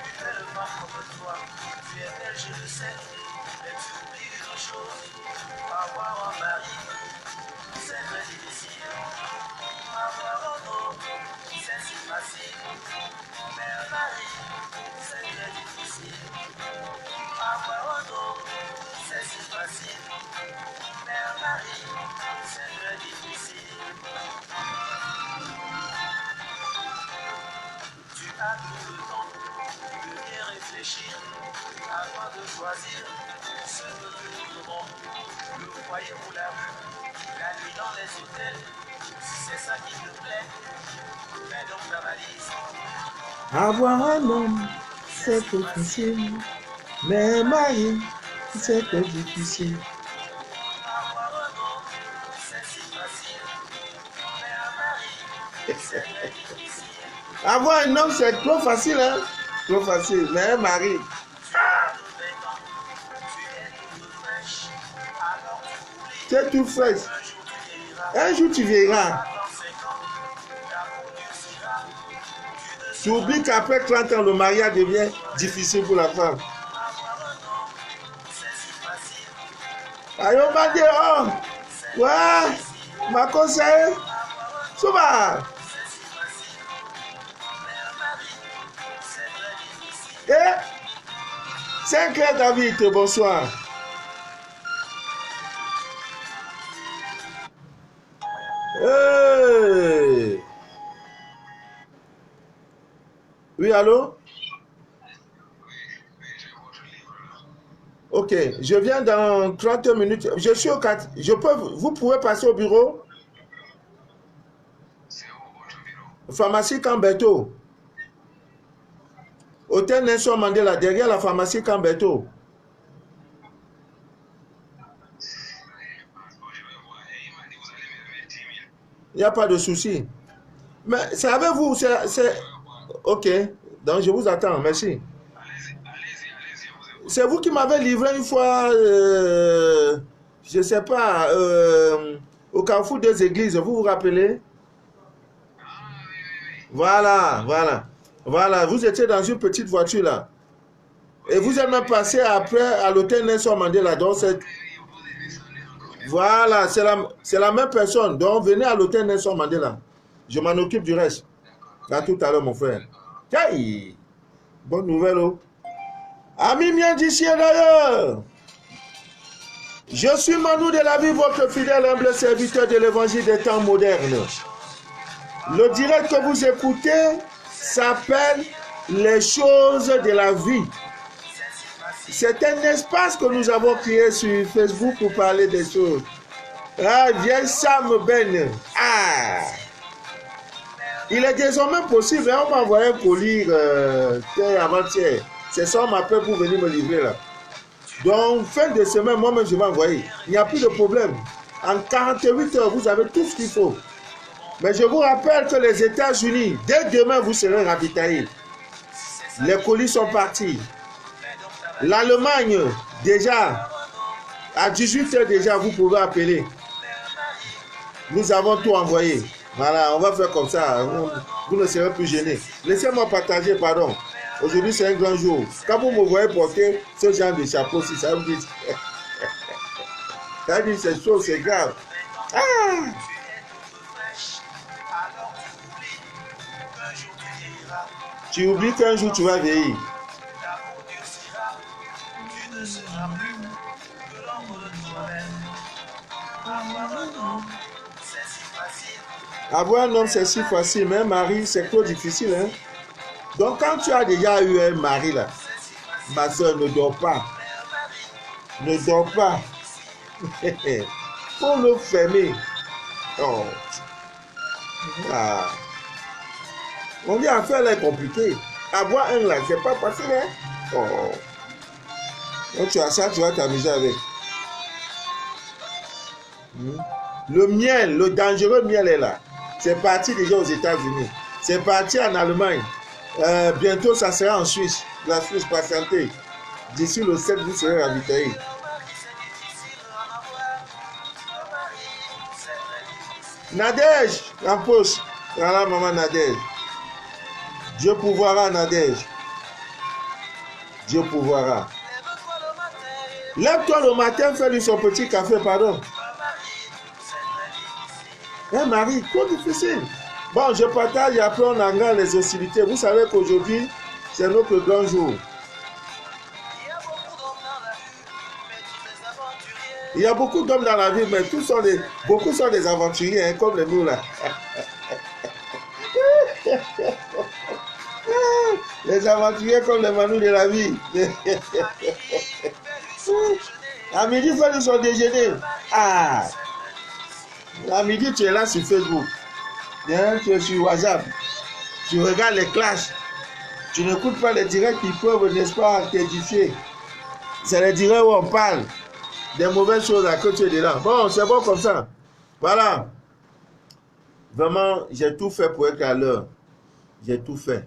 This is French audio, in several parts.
Tu fais le pas comme toi. Tu es belle, je le sais. Mais tu oublies une chose. Avoir un mari, c'est très difficile. Avoir un homme, c'est si facile. Mais un mari, c'est très difficile. Avoir un homme, c'est si facile. Mais un mari, c'est très difficile. Tu as tout le temps de bien réfléchir avant de choisir ce que nous voudrons. Le foyer ou la rue, la nuit dans les hôtels. Si c'est ça qui te plaît, fais donc ta valise. Avoir un homme, c'est trop facile. Mais un mari, c'est très difficile. Avoir un homme, c'est si facile. Mais un mari, c'est très difficile. Avoir un homme, c'est trop facile, hein? Trop facile. Mais un mari, Tu es tout c'est tout bête, tu es tout fraîche. fraîche. Un jour tu vieilliras. Un jour, tu verras. Dans 5 ans, l'amour durcira. Tu oublies qu'après 30 ans, le mariage devient difficile pour la femme. Avoir un homme, c'est si facile. Aïe, on va dire, oh, ouais, ma conseille, souvent. C'est si facile. Mais un mari, c'est très difficile. Et 5 heures David, bonsoir. Hey. Oui, allô? Ok, je viens dans 30 minutes. Je suis au 4. Vous pouvez passer au bureau? Pharmacie Camberto. Hôtel Nelson Mandela, derrière la pharmacie Camberto. Il n'y a pas de souci. Mais savez-vous, c'est... Ok, donc je vous attends, merci. C'est vous qui m'avez livré une fois, je ne sais pas, au carrefour des églises, vous vous rappelez? Voilà, voilà. Voilà, vous étiez dans une petite voiture là. Et vous êtes même passé après à l'hôtel Nelson Mandela. Donc voilà, c'est la même personne. Donc venez à l'hôtel Nelson Mandela. Je m'en occupe du reste. À tout à l'heure, mon frère. Aïe, bonne nouvelle. Oh. Amis miens d'ici et d'ailleurs. Je suis Manu de la vie, votre fidèle humble serviteur de l'évangile des temps modernes. Le direct que vous écoutez s'appelle les choses de la vie. C'est un espace que nous avons créé sur Facebook pour parler des choses. Ah, viens Sam Ben. Ah, il est désormais possible, hein, on m'a envoyé un colis avant-hier. C'est ça, on m'appelle pour venir me livrer là. Donc, fin de semaine, moi-même, je vais envoyer. Il n'y a plus de problème. En 48 heures, vous avez tout ce qu'il faut. Mais je vous rappelle que les États-Unis, dès demain, vous serez ravitaillés. Les colis sont partis. L'Allemagne, déjà, à 18 heures déjà, vous pouvez appeler. Nous avons tout envoyé. Voilà, on va faire comme ça. Vous ne serez plus gênés. Laissez-moi partager, pardon. Aujourd'hui, c'est un grand jour. Quand vous me voyez porter ce genre de chapeau, si ça vous dit, ça dit c'est chaud, c'est grave. Ah! Tu oublies qu'un jour tu vas vieillir. Avoir un homme, c'est si facile, mais un mari, c'est trop difficile. Hein? Donc, quand tu as déjà eu un mari, là, ma soeur, ne dors pas. Ne dors pas. Faut le fermer. Oh. Ah. On dit affaire là est compliquée. Avoir un là, c'est pas facile. Hein? Oh. Donc, tu as ça, tu vas t'amuser avec. Le miel, le dangereux miel est là. C'est parti déjà aux États-Unis. C'est parti en Allemagne. Bientôt, ça sera en Suisse. La Suisse patientée. D'ici le 7, vous serez ravitaillés. Nadège, en poche. Voilà, maman Nadège. Dieu pourvoira, Nadège. Dieu pourvoira. Lève-toi le matin, fais-lui son petit café, pardon. Hein, Marie, trop difficile. Bon, je partage et après on engage les hostilités. Vous savez qu'aujourd'hui, c'est notre grand jour. Il y a beaucoup d'hommes dans la vie, mais beaucoup sont des aventuriers, hein, comme les nous là. Les aventuriers comme les manous de la vie. À midi, fais-lui son déjeuner. Ah! À midi, tu es là sur Facebook. Bien, tu es sur WhatsApp. Tu regardes les clashs. Tu n'écoutes pas les directs qui peuvent, n'est-ce pas, t'édifier. C'est les directs où on parle des mauvaises choses à côté de là. Bon, c'est bon comme ça. Voilà. Vraiment, j'ai tout fait pour être à l'heure. J'ai tout fait.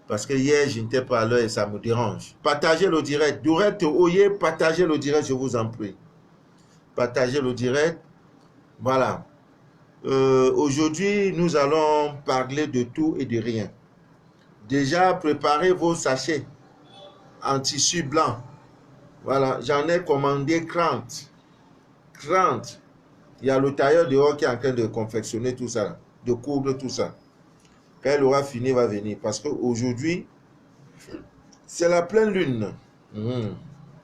Parce que hier, je n'étais pas à l'heure et ça me dérange. Partagez le direct. Direct, oyez, partagez le direct, je vous en prie. Partagez le direct. Voilà. Aujourd'hui, nous allons parler de tout et de rien. Déjà, préparez vos sachets en tissu blanc. Voilà, j'en ai commandé 30. 30. Il y a le tailleur dehors qui est en train de confectionner tout ça, de coudre tout ça. Quand il aura fini, il va venir. Parce qu'aujourd'hui, c'est la pleine lune.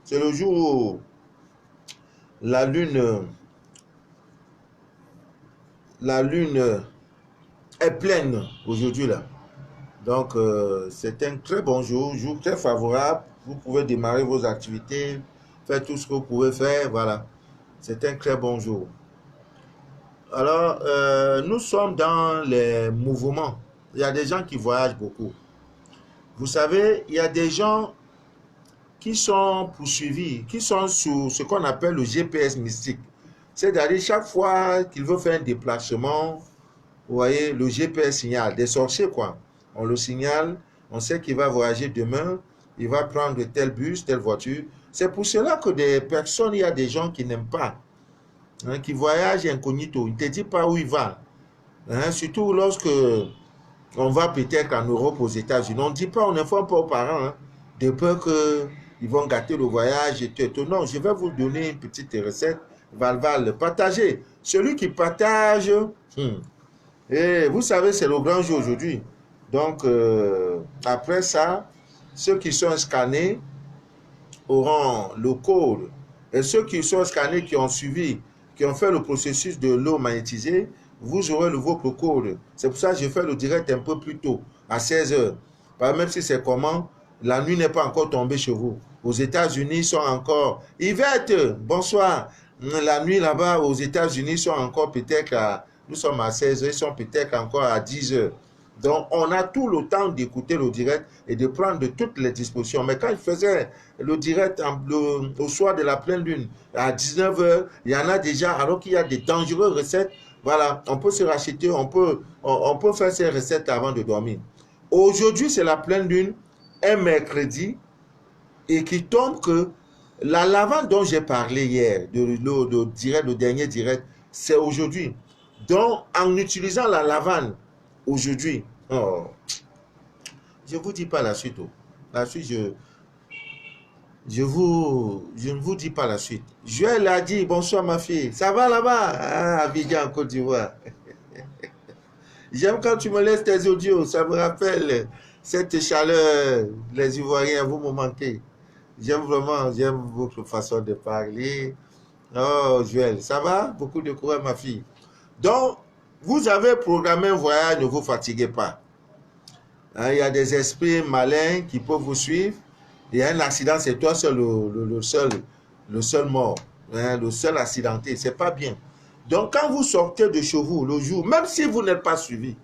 C'est le jour où la lune est pleine aujourd'hui là. Donc, c'est un très bon jour très favorable. Vous pouvez démarrer vos activités, faire tout ce que vous pouvez faire. Voilà, c'est un très bon jour. Alors, nous sommes dans les mouvements. Il y a des gens qui voyagent beaucoup. Vous savez, il y a des gens qui sont poursuivis, qui sont sous ce qu'on appelle le GPS mystique. C'est-à-dire, chaque fois qu'il veut faire un déplacement, vous voyez, le GPS signale, des sorciers quoi. On le signale, on sait qu'il va voyager demain, il va prendre tel bus, telle voiture. C'est pour cela que des personnes, il y a des gens qui n'aiment pas, hein, qui voyagent incognito. Ils ne te disent pas où il va. Hein, surtout lorsque on va peut-être en Europe, aux États-Unis. On ne dit pas, on n'informe pas aux parents, hein, de peur qu'ils vont gâter le voyage et tout. Non, je vais vous donner une petite recette. Val, partagez. Celui qui partage, et vous savez, c'est le grand jour aujourd'hui. Donc, après ça, ceux qui sont scannés auront le code. Et ceux qui sont scannés, qui ont suivi, qui ont fait le processus de l'eau magnétisée, vous aurez votre code. C'est pour ça que j'ai fait le direct un peu plus tôt, à 16 h. Même si c'est comment, la nuit n'est pas encore tombée chez vous. Aux États-Unis, ils sont encore... Yvette, bonsoir. La nuit là-bas, aux États-Unis, ils sont encore peut-être à... Nous sommes à 16 h, ils sont peut-être encore à 10 h. Donc, on a tout le temps d'écouter le direct et de prendre toutes les dispositions. Mais quand il faisait le direct au soir de la pleine lune, à 19 h, il y en a déjà, alors qu'il y a des dangereuses recettes. Voilà, on peut se racheter, on peut faire ces recettes avant de dormir. Aujourd'hui, c'est la pleine lune, un mercredi, et qui tombe que la lavande dont j'ai parlé hier, le dernier direct, c'est aujourd'hui. Donc, en utilisant la lavande, aujourd'hui, oh, je ne vous dis pas la suite. Oh. La suite, je ne vous dis pas la suite. Joël a dit, bonsoir ma fille, ça va là-bas? Ah, Abidjan, en Côte d'Ivoire. J'aime quand tu me laisses tes audios, ça me rappelle cette chaleur. Les Ivoiriens, vous me manquez. J'aime votre façon de parler. Oh, Joël, ça va? Beaucoup de courage, ma fille. Donc, vous avez programmé un voyage, ne vous fatiguez pas. Hein, il y a des esprits malins qui peuvent vous suivre. Il y a un accident, c'est toi seul le seul mort, hein, le seul accidenté. C'est pas bien. Donc, quand vous sortez de chez vous le jour, même si vous n'êtes pas suivi,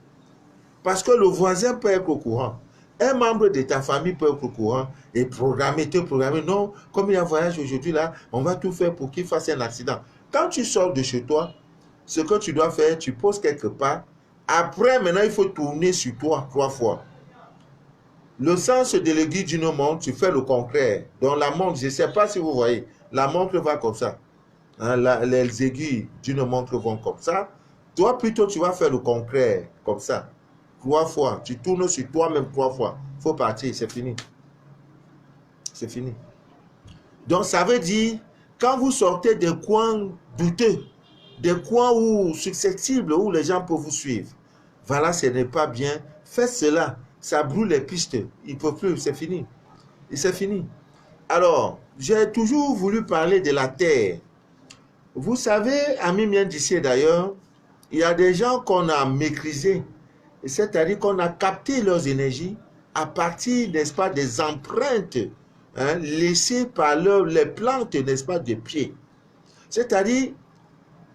parce que le voisin peut être au courant, un membre de ta famille peut être au courant et te programmer. Non, comme il y a un voyage aujourd'hui là, on va tout faire pour qu'il fasse un accident. Quand tu sors de chez toi, ce que tu dois faire, tu poses quelque part. Après, maintenant, il faut tourner sur toi 3 fois. Le sens de l'aiguille d'une montre, tu fais le concret. Donc la montre, je ne sais pas si vous voyez, la montre va comme ça. Hein, les aiguilles d'une montre vont comme ça. Toi, plutôt, tu vas faire le concret comme ça. 3 fois. Tu tournes sur toi-même 3 fois. Il faut partir, c'est fini. C'est fini. Donc, ça veut dire, quand vous sortez des coins douteux, des coins où, susceptibles, où les gens peuvent vous suivre, voilà, ce n'est pas bien. Faites cela. Ça brûle les pistes. Il ne peut plus, c'est fini. Et c'est fini. Alors, j'ai toujours voulu parler de la terre. Vous savez, amis miens d'ici d'ailleurs, il y a des gens qu'on a maîtrisés, c'est-à-dire qu'on a capté leurs énergies à partir, n'est-ce pas, des empreintes laissées par les plantes, n'est-ce pas, de pied. C'est-à-dire,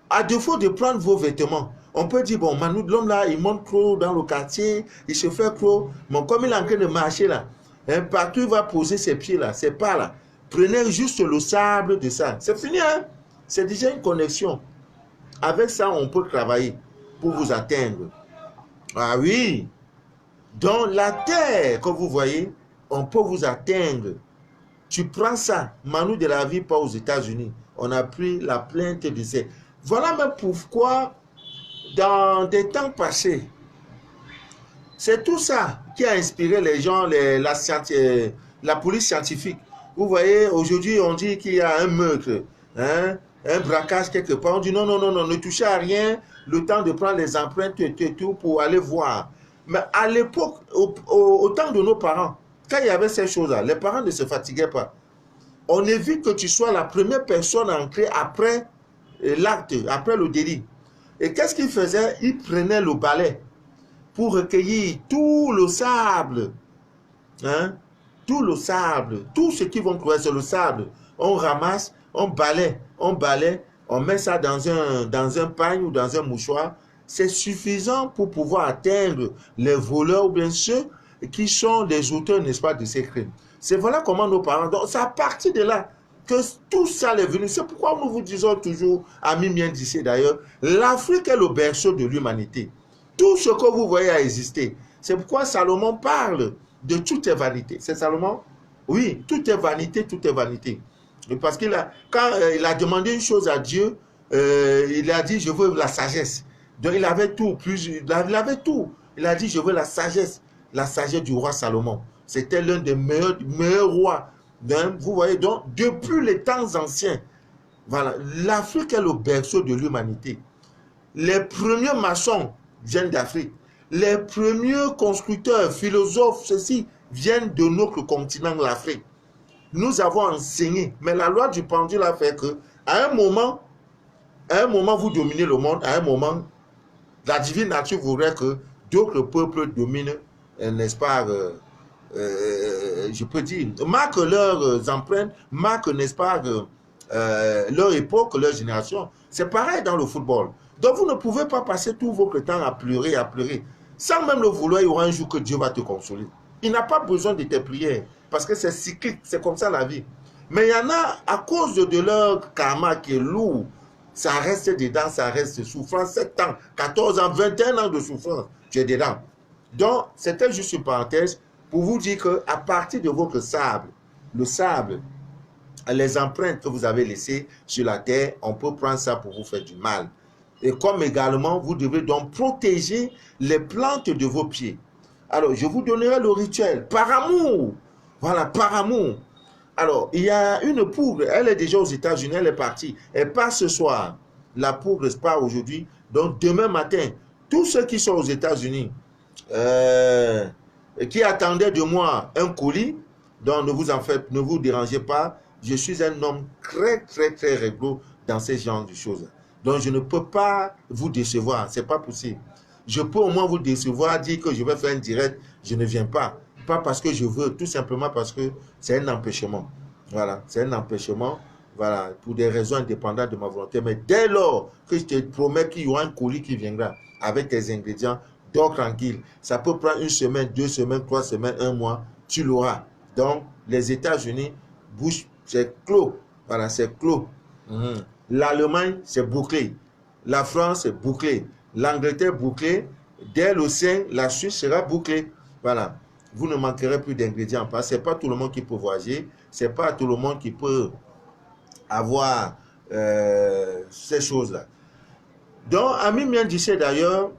à défaut de prendre vos vêtements, on peut dire, bon, Manu, l'homme là, il monte trop dans le quartier, il se fait trop, mais comme il est en train de marcher là, partout il va poser ses pieds là, ses pas là, prenez juste le sable de ça, c'est fini, hein? C'est déjà une connexion. Avec ça, on peut travailler pour vous atteindre. Ah oui, dans la terre que vous voyez, on peut vous atteindre. Tu prends ça, Manu de la vie, pas aux États-Unis. On a pris la plainte de ces. Voilà même pourquoi, dans des temps passés, c'est tout ça qui a inspiré les gens, la police scientifique. Vous voyez, aujourd'hui, on dit qu'il y a un meurtre, hein, un braquage quelque part. On dit non, non, non, non, ne touchez à rien, le temps de prendre les empreintes et tout pour aller voir. Mais à l'époque, au temps de nos parents, quand il y avait ces choses-là, les parents ne se fatiguaient pas. On évite que tu sois la première personne à entrer après l'acte, après le délit. Et qu'est-ce qu'ils faisaient? Ils prenaient le balai pour recueillir tout le sable, hein? Tout le sable, tout ce qu'ils vont trouver, c'est le sable. On ramasse, on balaie, on met ça dans un pagne ou dans un mouchoir. C'est suffisant pour pouvoir atteindre les voleurs ou bien ceux qui sont les auteurs, n'est-ce pas, de ces crimes. C'est voilà comment nos parents... Donc, c'est à partir de là que tout ça est venu. C'est pourquoi nous vous disons toujours, amis miens d'ici d'ailleurs, l'Afrique est le berceau de l'humanité. Tout ce que vous voyez a existé. C'est pourquoi Salomon parle de toute vanité. C'est Salomon? Oui, tout est vanité, tout est vanité. Parce qu'il a, quand il a demandé une chose à Dieu, il a dit, je veux la sagesse. Donc il avait tout, il avait tout. Il a dit, je veux la sagesse du roi Salomon. C'était l'un des meilleurs rois. Vous voyez, donc, depuis les temps anciens, voilà, l'Afrique est le berceau de l'humanité. Les premiers maçons viennent d'Afrique. Les premiers constructeurs, philosophes, ceci, viennent de notre continent, l'Afrique. Nous avons enseigné, mais la loi du pendule a fait que, à un moment, vous dominez le monde, à un moment, la divine nature voudrait que d'autres peuples dominent, n'est-ce pas, je peux dire, marquent leurs empreintes, marquent, n'est-ce pas, leur époque, leur génération. C'est pareil dans le football. Donc vous ne pouvez pas passer tout votre temps à pleurer, sans même le vouloir. Il y aura un jour que Dieu va te consoler. Il n'a pas besoin de tes prières, parce que c'est cyclique, c'est comme ça la vie. Mais il y en a, à cause de leur karma qui est lourd, ça reste dedans, ça reste souffrance, 7 ans, 14 ans, 21 ans de souffrance, tu es dedans. Donc, c'était juste une parenthèse pour vous dire qu'à partir de votre sable, le sable, les empreintes que vous avez laissées sur la terre, on peut prendre ça pour vous faire du mal. Et comme également, vous devez donc protéger les plantes de vos pieds. Alors, je vous donnerai le rituel, par amour. Voilà, par amour. Alors, il y a une poudre, elle est déjà aux États-Unis, elle est partie. Elle part ce soir. La poudre part aujourd'hui. Donc, demain matin, tous ceux qui sont aux États-Unis, qui attendaient de moi un colis, donc ne vous en faites, ne vous dérangez pas. Je suis un homme très, très, très réglo dans ces genres de choses. Donc, je ne peux pas vous décevoir. Ce n'est pas possible. Je peux au moins vous décevoir, dire que je vais faire un direct. Je ne viens pas. Pas parce que je veux, tout simplement parce que c'est un empêchement. Voilà, c'est un empêchement. Voilà, pour des raisons indépendantes de ma volonté. Mais dès lors que je te promets qu'il y aura un colis qui viendra avec tes ingrédients, donc tranquille. Ça peut prendre 1 semaine, 2 semaines, 3 semaines, 1 mois. Tu l'auras. Donc, les États-Unis, bouche, c'est clos. Voilà, c'est clos. L'Allemagne, c'est bouclé. La France, c'est bouclé. L'Angleterre, bouclé. Dès l'océan, la Suisse sera bouclée. Voilà. Vous ne manquerez plus d'ingrédients. Parce que ce n'est pas tout le monde qui peut voyager. Ce n'est pas tout le monde qui peut avoir ces choses-là. Donc, Ami Mien disait d'ailleurs,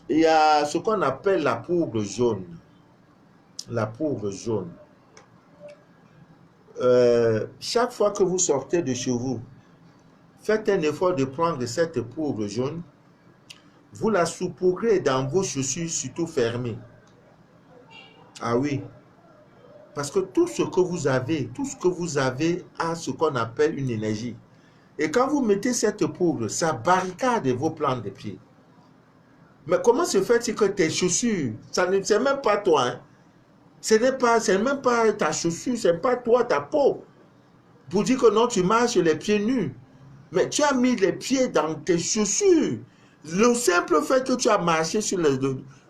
Il y a ce qu'on appelle la poudre jaune. La poudre jaune. Chaque fois que vous sortez de chez vous, faites un effort de prendre cette poudre jaune. Vous la saupoudrez dans vos chaussures, surtout fermées. Ah oui. Parce que tout ce que vous avez a ce qu'on appelle une énergie. Et quand vous mettez cette poudre, ça barricade vos plantes de pied. Mais comment se fait-il que tes chaussures, c'est même pas toi, hein? C'est même pas ta chaussure, c'est pas toi, ta peau. Pour dire que non, tu marches les pieds nus. Mais tu as mis les pieds dans tes chaussures. Le simple fait que tu as marché sur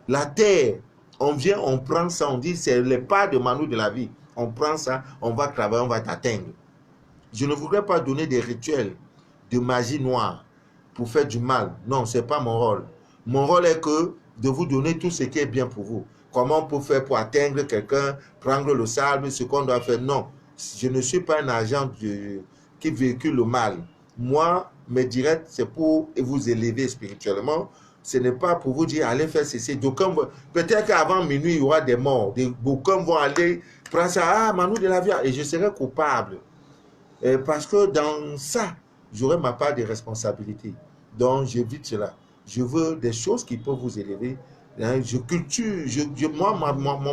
la terre, on vient, on prend ça, on dit c'est les pas de Manu de la vie. On prend ça, on va travailler, on va t'atteindre. Je ne voudrais pas donner des rituels de magie noire pour faire du mal. Non, ce n'est pas mon rôle. Mon rôle est que de vous donner tout ce qui est bien pour vous. Comment on peut faire pour atteindre quelqu'un, prendre le sable, ce qu'on doit faire. Non, je ne suis pas un agent qui véhicule le mal. Moi, mes directs, c'est pour vous élever spirituellement. Ce n'est pas pour vous dire, allez faire ceci. Peut-être qu'avant minuit, il y aura des morts. Beaucoup vont aller prendre ça. Ah, Manu de la vie. Et je serai coupable. Parce que dans ça, j'aurai ma part de responsabilité. Donc, j'évite cela. Je veux des choses qui peuvent vous élever. Je culture.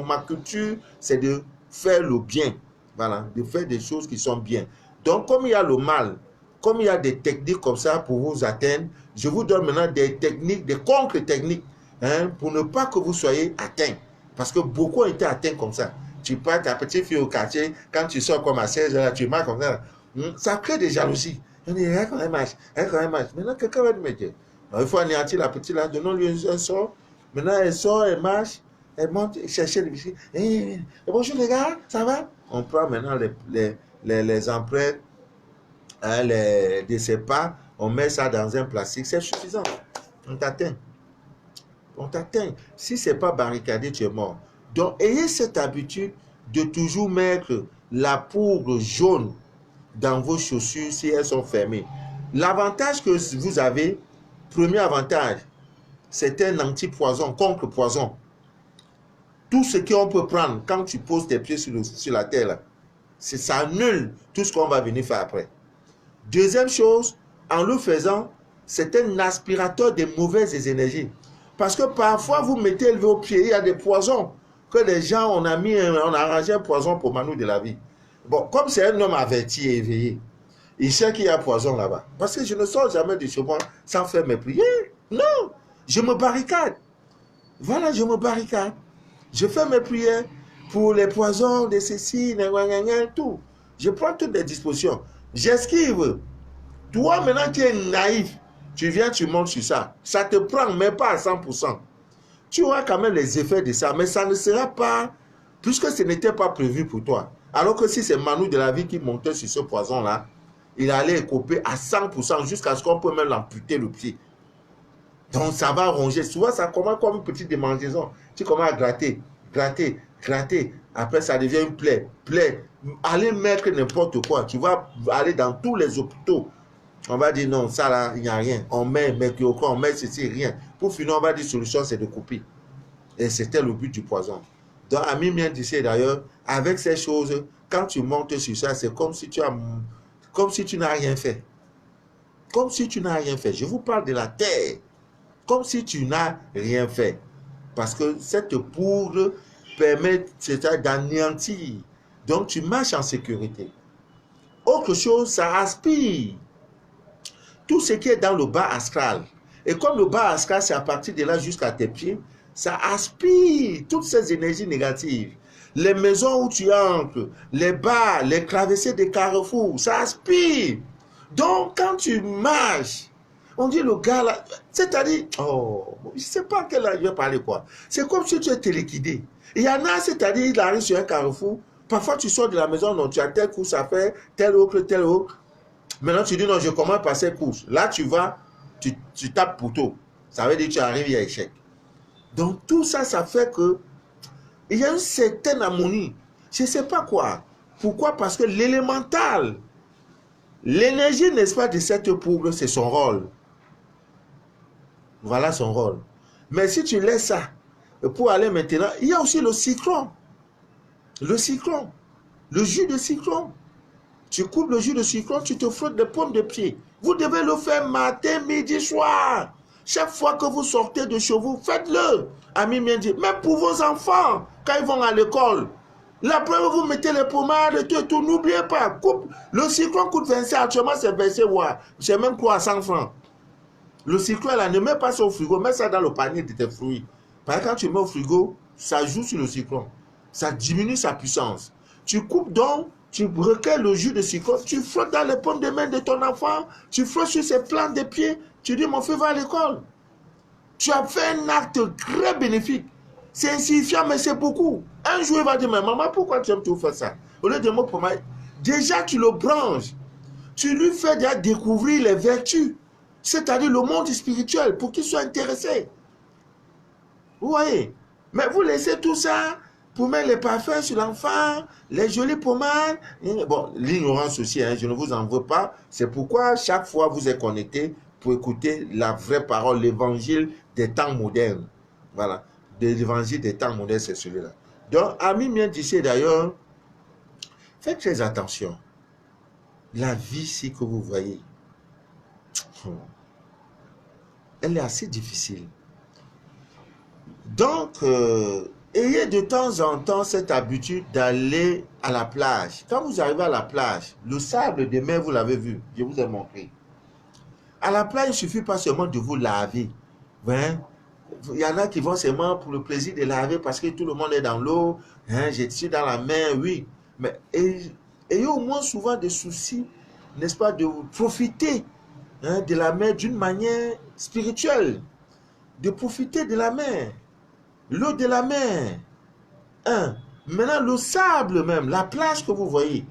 Ma culture, c'est de faire le bien. Voilà, de faire des choses qui sont bien. Donc, comme il y a le mal, comme il y a des techniques comme ça pour vous atteindre, je vous donne maintenant des techniques, des contre-techniques, pour ne pas que vous soyez atteints. Parce que beaucoup ont été atteints comme ça. Tu pars ta petite fille au quartier, quand tu sors comme à 16 h, tu marches comme ça. Ça crée des jalousies. On dit, regarde quand elle marche, regarde quand elle marche. Maintenant, quelqu'un va te mettre. Il faut anéantir la petite là, donnons-lui un sort. Maintenant, elle sort, elle marche, elle monte chercher les biscuits. Bonjour les gars, ça va? On prend maintenant les empreintes de ses pas, on met ça dans un plastique, c'est suffisant. On t'atteint. On t'atteint. Si ce n'est pas barricadé, tu es mort. Donc, ayez cette habitude de toujours mettre la poudre jaune dans vos chaussures si elles sont fermées. L'avantage que vous avez, premier avantage, c'est un anti-poison, contre poison. Tout ce qu'on peut prendre quand tu poses tes pieds sur la terre, ça annule tout ce qu'on va venir faire après. Deuxième chose, en le faisant, c'est un aspirateur des mauvaises énergies. Parce que parfois, vous mettez vos pieds, il y a des poisons que les gens, on a arrangé un poison pour Manu de la vie. Bon, comme c'est un homme averti et éveillé, il sait qu'il y a poison là-bas. Parce que je ne sors jamais de chez moi sans faire mes prières. Non, je me barricade. Voilà, je me barricade. Je fais mes prières pour les poisons, de ceci, tout. Je prends toutes les dispositions. J'esquive. Toi, maintenant, tu es naïf. Tu viens, tu montes sur ça. Ça te prend, mais pas à 100%. Tu auras quand même les effets de ça, mais ça ne sera pas, puisque ce n'était pas prévu pour toi. Alors que si c'est Manu de la vie qui montait sur ce poison-là, il allait couper à 100% jusqu'à ce qu'on peut même l'amputer le pied. Donc ça va ronger. Souvent, ça commence comme une petite démangeaison. Tu commences à gratter, gratter, gratter. Après, ça devient une plaie. Plaie. Allez mettre n'importe quoi. Tu vas aller dans tous les hôpitaux. On va dire non, ça là, il n'y a rien. On met mercurochrome, on met ceci, rien. Pour finir, on va dire solution, c'est de couper. Et c'était le but du poison. Donc, Ami Mien disait d'ailleurs, avec ces choses, quand tu montes sur ça, c'est comme si tu n'as rien fait. Comme si tu n'as rien fait. Je vous parle de la terre. Comme si tu n'as rien fait. Parce que cette poudre permet d'anéantir. Donc, tu marches en sécurité. Autre chose, ça aspire tout ce qui est dans le bas astral. Et comme le bas astral, c'est à partir de là jusqu'à tes pieds, ça aspire toutes ces énergies négatives. Les maisons où tu entres, les bars, les traversées des carrefours, ça aspire. Donc, quand tu marches, on dit le gars là, c'est-à-dire, oh, je ne sais pas quel âge je vais parler quoi. C'est comme si tu étais liquidé. Il y en a, c'est-à-dire, il arrive sur un carrefour, parfois tu sors de la maison, non, tu as tel course à faire, tel autre, tel autre. Maintenant, tu dis non, je commence par ces courses. Là, tu vas, tu tapes poteau. Ça veut dire que tu arrives à échec. Donc, tout ça, ça fait que il y a une certaine harmonie. Je ne sais pas quoi. Pourquoi? Parce que l'élémental, l'énergie, n'est-ce pas, de cette poudre, c'est son rôle. Voilà son rôle. Mais si tu laisses ça, pour aller maintenant, il y a aussi le citron. Le citron. Le jus de citron. Tu coupes le jus de citron, tu te frottes des paumes de pied. Vous devez le faire matin, midi, soir. Chaque fois que vous sortez de chez vous, faites-le. Ami bien dit, même pour vos enfants, quand ils vont à l'école. La première, vous mettez les pommades et tout, n'oubliez pas. Coupe. Le citron coûte 25, actuellement c'est 25, c'est même 300 francs. Le citron là, ne mets pas ça au frigo, mets ça dans le panier de tes fruits. Parce que quand tu mets au frigo, ça joue sur le citron. Ça diminue sa puissance. Tu coupes donc, tu recueilles le jus de citron, tu frottes dans les paumes de main de ton enfant, tu frottes sur ses plantes de pieds, tu dis mon fils va à l'école. Tu as fait un acte très bénéfique. C'est insignifiant, mais c'est beaucoup. Un jour, il va dire, mais maman, pourquoi tu aimes tout faire ça? Au lieu de me pommade, déjà tu le branches. Tu lui fais déjà découvrir les vertus, c'est-à-dire le monde spirituel, pour qu'il soit intéressé. Vous voyez? Mais vous laissez tout ça pour mettre les parfums sur l'enfant, les jolies pommades. Bon, l'ignorance aussi, hein, je ne vous en veux pas. C'est pourquoi chaque fois vous êtes connecté pour écouter la vraie parole, l'évangile des temps modernes. Voilà, l'évangile des temps modernes, c'est celui-là. Donc, ami bien d'ici d'ailleurs, faites très attention. La vie, si que vous voyez, elle est assez difficile. Donc, ayez de temps en temps cette habitude d'aller à la plage. Quand vous arrivez à la plage, le sable de mer, vous l'avez vu, je vous ai montré. À la plage, il ne suffit pas seulement de vous laver. Hein? Il y en a qui vont seulement pour le plaisir de laver parce que tout le monde est dans l'eau. Hein? Je suis dans la mer, oui. Mais ayez au moins souvent des soucis, n'est-ce pas, de profiter, hein, de la mer d'une manière spirituelle. De profiter de la mer. L'eau de la mer. Hein. Maintenant, le sable même, la plage que vous voyez.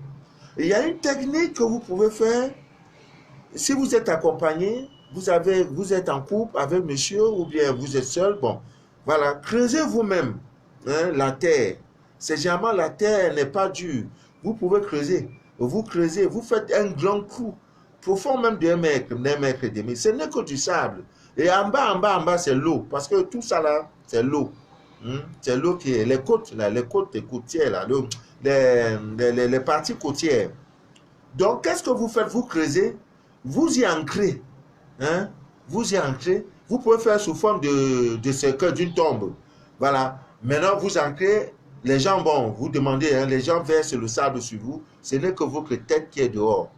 Il y a une technique que vous pouvez faire. Si vous êtes accompagné, vous êtes en couple avec monsieur ou bien vous êtes seul, bon, voilà, creusez vous-même, hein, la terre. C'est généralement la terre n'est pas dure. Vous pouvez creuser. Vous creusez, vous faites un grand trou, profond même d'1 mètre, d'1 mètre et demi. Ce n'est que du sable. Et en bas, c'est l'eau. Parce que tout ça là, c'est l'eau. C'est l'eau qui est, les côtes, là, les côtes côtières, là, les parties côtières. Donc, qu'est-ce que vous faites? Vous creusez, vous y ancrez. Hein? Vous y ancrez. Vous pouvez faire sous forme de cercueil, d'une tombe. Voilà. Maintenant, vous ancrez. Les gens, bon, vous demandez, hein, les gens versent le sable sur vous. Ce n'est que votre tête qui est dehors.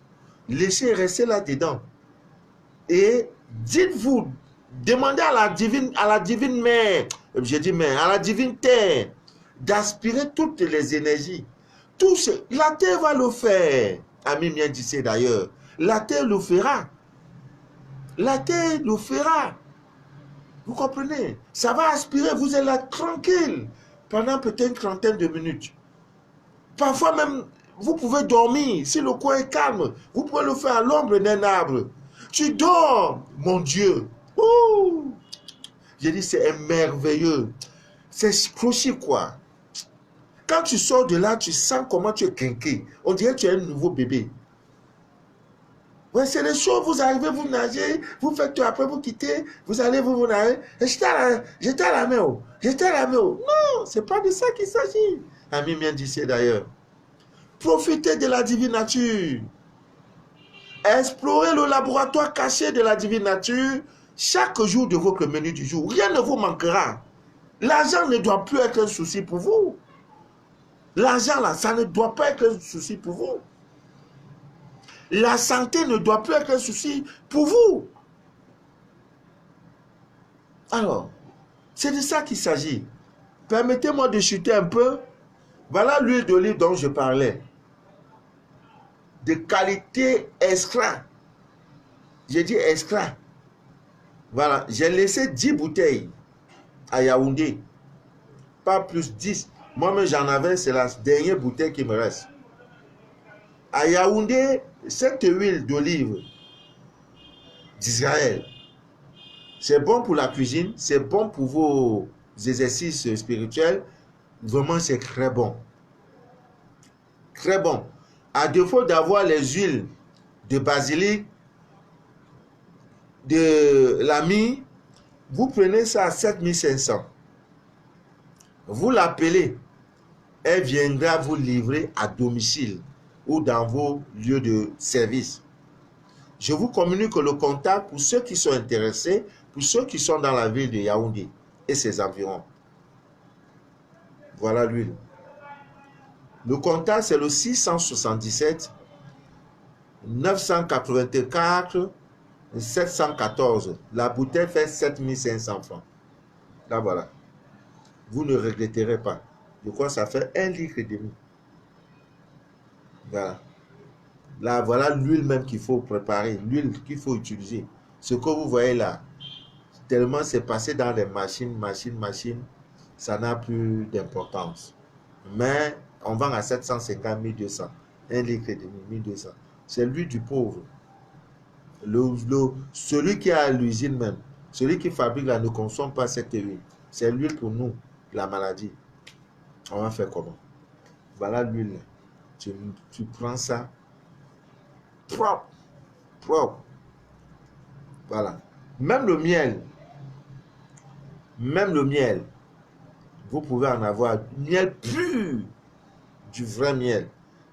Laissez rester là-dedans. Et dites-vous, demandez à la divine mère, j'ai dit mère, à la divine terre, d'aspirer toutes les énergies. Tout ce, la terre va le faire. Ami bien dit d'ailleurs. La terre le fera. La terre le fera. Vous comprenez? Ça va aspirer, vous êtes là tranquille pendant peut-être une trentaine de minutes. Parfois même, vous pouvez dormir. Si le coin est calme, vous pouvez le faire à l'ombre d'un arbre. Tu dors, mon Dieu. Ouh. J'ai dit, c'est merveilleux. C'est cloché quoi. Quand tu sors de là, tu sens comment tu es quinqué. On dirait que tu es un nouveau bébé. Ouais, c'est les choses, vous arrivez, vous nagez, vous faites tout, après vous quittez, vous allez, vous nagez. J'étais à la mer. J'étais à la mer. Non, c'est pas de ça qu'il s'agit. Ami bien dit d'ailleurs. Profitez de la divine nature. Explorez le laboratoire caché de la divine nature chaque jour de votre menu du jour. Rien ne vous manquera. L'argent ne doit plus être un souci pour vous. L'argent là, ça ne doit pas être un souci pour vous. La santé ne doit plus être un souci pour vous. Alors, c'est de ça qu'il s'agit. Permettez-moi de chuter un peu. Voilà l'huile d'olive dont je parlais. De qualité extra. J'ai dit extra. Voilà, j'ai laissé 10 bouteilles à Yaoundé. Pas plus 10. Moi-même, j'en avais, c'est la dernière bouteille qui me reste. À Yaoundé, cette huile d'olive d'Israël, c'est bon pour la cuisine, c'est bon pour vos exercices spirituels. Vraiment, c'est très bon. Très bon. À défaut d'avoir les huiles de basilic, de la myrrhe, Vous prenez ça à 7500. Vous l'appelez. Elle viendra vous livrer à domicile ou dans vos lieux de service. Je vous communique le contact pour ceux qui sont intéressés, pour ceux qui sont dans la ville de Yaoundé et ses environs. Voilà l'huile. Le contact, c'est le 677 984 714. La bouteille fait 7500 francs. Là, voilà. Vous ne regretterez pas. De quoi ça fait 1,5 litre. Voilà. Là, voilà l'huile même qu'il faut préparer, l'huile qu'il faut utiliser. Ce que vous voyez là, tellement c'est passé dans les machines, ça n'a plus d'importance. Mais on vend à 750, 1200. 1,5 litre, 1200. C'est l'huile du pauvre. Celui qui est à l'usine même, celui qui fabrique là ne consomme pas cette huile. C'est l'huile pour nous, la maladie. On va faire comment? Voilà l'huile. Tu prends ça. Propre. Voilà. Même le miel, vous pouvez en avoir. Miel pur, du vrai miel.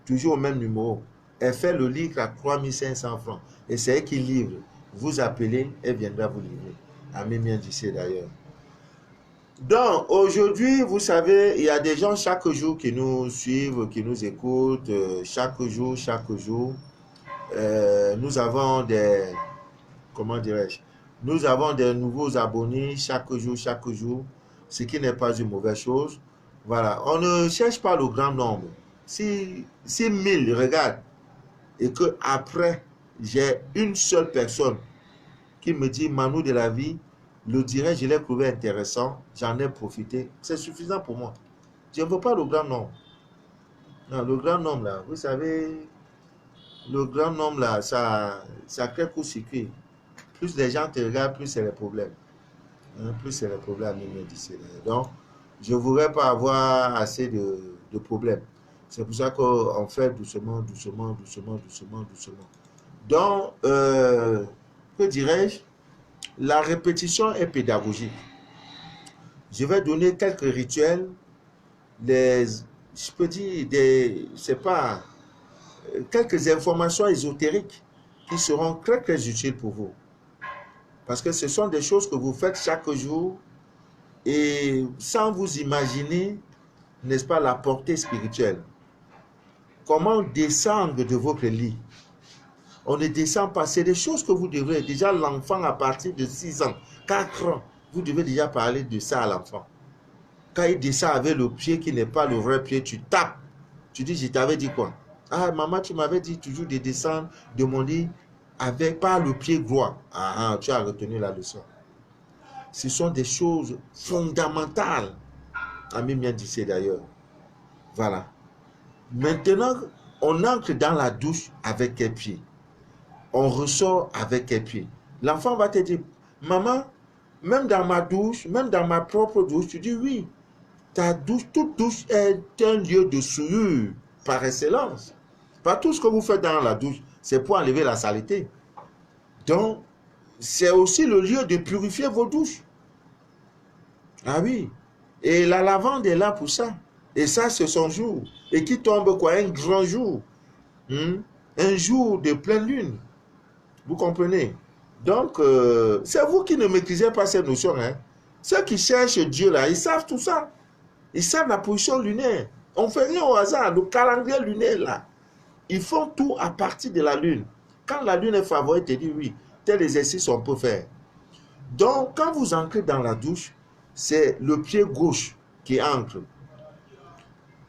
Toujours au même numéro. Elle fait le litre à 3500 francs. Et c'est elle qui livre. Vous appelez, elle viendra vous livrer. Ami Mien d'ici d'ailleurs. Donc, aujourd'hui, vous savez, il y a des gens chaque jour qui nous suivent, qui nous écoutent, chaque jour. Nous avons des, comment dirais-je, nous avons des nouveaux abonnés chaque jour, ce qui n'est pas une mauvaise chose. Voilà, on ne cherche pas le grand nombre. Si 1000 regardent et que après j'ai une seule personne qui me dit Manu de la vie, le direct, je l'ai trouvé intéressant, j'en ai profité, c'est suffisant pour moi. Je ne veux pas le grand nombre. Non, le grand nombre là, vous savez, le grand nombre là, ça crée coup-circuit. Plus les gens te regardent, plus c'est les problèmes. Plus c'est les problèmes d'ici. Donc, je ne voudrais pas avoir assez de problèmes. C'est pour ça qu'on fait doucement. Donc, que dirais-je? La répétition est pédagogique. Je vais donner quelques rituels, je peux dire, quelques informations ésotériques qui seront très, très utiles pour vous. Parce que ce sont des choses que vous faites chaque jour et sans vous imaginer, n'est-ce pas, la portée spirituelle. Comment descendre de votre lit? On ne descend pas. C'est des choses que vous devrez. Déjà, l'enfant à partir de 6 ans, 4 ans, vous devez déjà parler de ça à l'enfant. Quand il descend avec le pied qui n'est pas le vrai pied, tu tapes. Tu dis, je t'avais dit quoi? Ah, maman, tu m'avais dit toujours de descendre de mon lit avec pas le pied droit. Ah, tu as retenu la leçon. Ce sont des choses fondamentales. Ami bien dit d'ailleurs. Voilà. Maintenant, on entre dans la douche avec quel pied? On ressort avec quel pied? L'enfant va te dire, maman, même dans ma douche, même dans ma propre douche, tu dis oui. Ta douche, toute douche est un lieu de souillure par excellence. Pas tout ce que vous faites dans la douche, c'est pour enlever la saleté. Donc, c'est aussi le lieu de purifier vos douches. Ah oui. Et la lavande est là pour ça. Et ça, c'est son jour. Et qui tombe quoi? Un grand jour. Un jour de pleine lune. Vous comprenez? Donc, c'est vous qui ne maîtrisez pas ces notions. Hein? Ceux qui cherchent Dieu là, ils savent tout ça. Ils savent la position lunaire. On ne fait rien au hasard. Le calendrier lunaire là, ils font tout à partir de la lune. Quand la lune est favorable, ils te disent oui, tel exercice on peut faire. Donc, quand vous entrez dans la douche, c'est le pied gauche qui entre.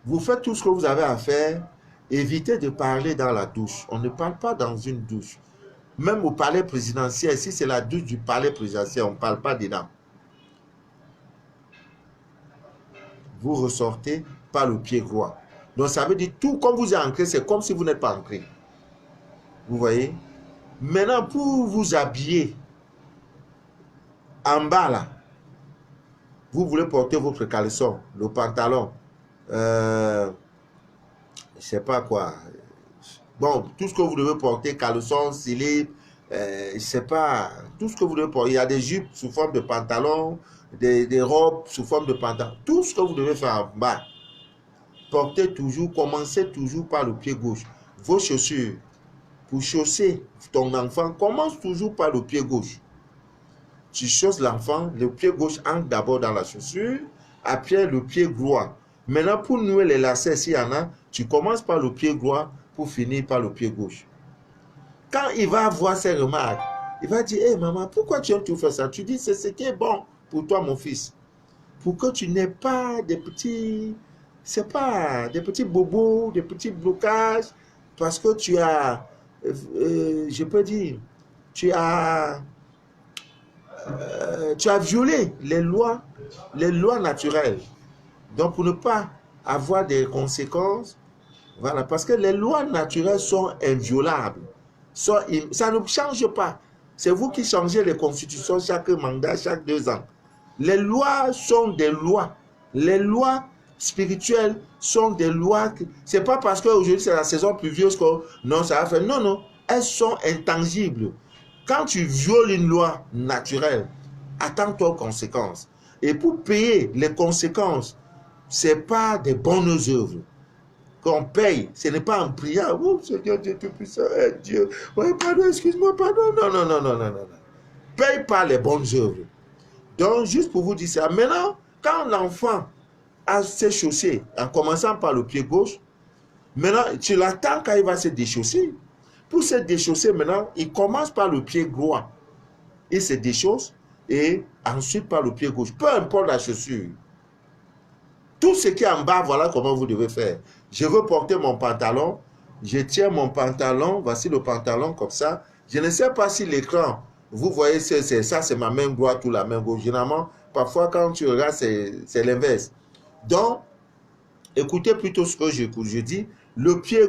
Vous faites tout ce que vous avez à faire. Évitez de parler dans la douche. On ne parle pas dans une douche. Même au palais présidentiel, si c'est la douche du palais présidentiel, on ne parle pas dedans. Vous ressortez par le pied droit. Donc ça veut dire tout comme vous êtes entré, c'est comme si vous n'êtes pas entré. Vous voyez? Maintenant, pour vous habiller, en bas là, vous voulez porter votre caleçon, le pantalon, je sais pas quoi. Bon, tout ce que vous devez porter, caleçon, slip, je ne sais pas, tout ce que vous devez porter. Il y a des jupes sous forme de pantalon, des robes sous forme de pantalon. Tout ce que vous devez faire en bas, portez toujours, commencez toujours par le pied gauche. Vos chaussures, pour chausser ton enfant, commence toujours par le pied gauche. Tu chausses l'enfant, le pied gauche entre d'abord dans la chaussure, après le pied droit. Maintenant, pour nouer les lacets, s'il y en a, tu commences par le pied droit pour finir par le pied gauche. Quand il va voir ces remarques, il va dire, hey, maman, pourquoi tu aimes tout faire ça? Tu dis, c'est ce qui est bon pour toi, mon fils. Pour que tu n'aies pas des petits, c'est pas, des petits bobos, des petits blocages, parce que tu as, je peux dire, tu as violé les lois naturelles. Donc, pour ne pas avoir des conséquences, voilà, parce que les lois naturelles sont inviolables. Ça ne change pas. C'est vous qui changez les constitutions chaque mandat, chaque 2 ans. Les lois sont des lois. Les lois spirituelles sont des lois. Ce n'est pas parce qu'aujourd'hui c'est la saison pluvieuse que non, ça va faire. Non, non. Elles sont intangibles. Quand tu violes une loi naturelle, attends-toi aux conséquences. Et pour payer les conséquences, ce n'est pas des bonnes œuvres qu'on paye. Ce n'est pas en priant. Oh, Seigneur Dieu Tout-Puissant, Dieu. Ouais, pardon, excuse-moi, pardon. Non, non, non, non, non, non. Paye pas les bonnes œuvres. Donc, juste pour vous dire ça. Maintenant, quand l'enfant a ses chaussées, en commençant par le pied gauche, maintenant, tu l'attends quand il va se déchausser. Pour se déchausser, maintenant, il commence par le pied droit. Il se déchausse et ensuite par le pied gauche. Peu importe la chaussure. Tout ce qui est en bas, voilà comment vous devez faire. Je veux porter mon pantalon. Je tiens mon pantalon. Voici le pantalon comme ça. Je ne sais pas si l'écran, vous voyez, ça c'est ma main droite ou la main gauche. Généralement, parfois quand tu regardes, c'est l'inverse. Donc, écoutez plutôt ce que je dis. Le pied,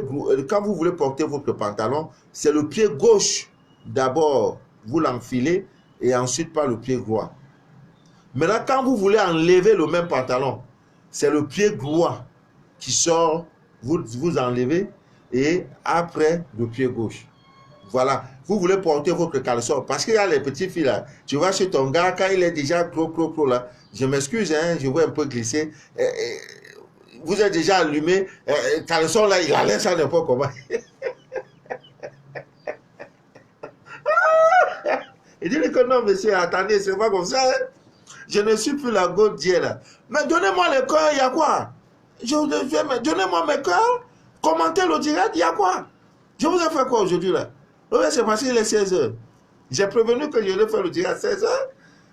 quand vous voulez porter votre pantalon, c'est le pied gauche. D'abord, vous l'enfilez et ensuite par le pied droit. Maintenant, quand vous voulez enlever le même pantalon, c'est le pied droit qui sort, vous enlevez et après le pied gauche. Voilà, vous voulez porter votre caleçon parce qu'il y a les petits filles là. Tu vas chez ton gars, quand il est déjà gros là, je m'excuse, hein, je vois un peu glisser. Vous êtes déjà allumé, caleçon là, il a laissé ça n'importe comment. Il dit que non, monsieur, attendez, c'est pas comme ça. Hein? Je ne suis plus la goutte d'hier là. Mais donnez-moi le cœur, il y a quoi? Donnez-moi mes cœurs, commentez le direct, il y a quoi? Je vous ai fait quoi aujourd'hui là? Oui, c'est parce qu'il est 16h. J'ai prévenu que je vais faire le direct à 16h.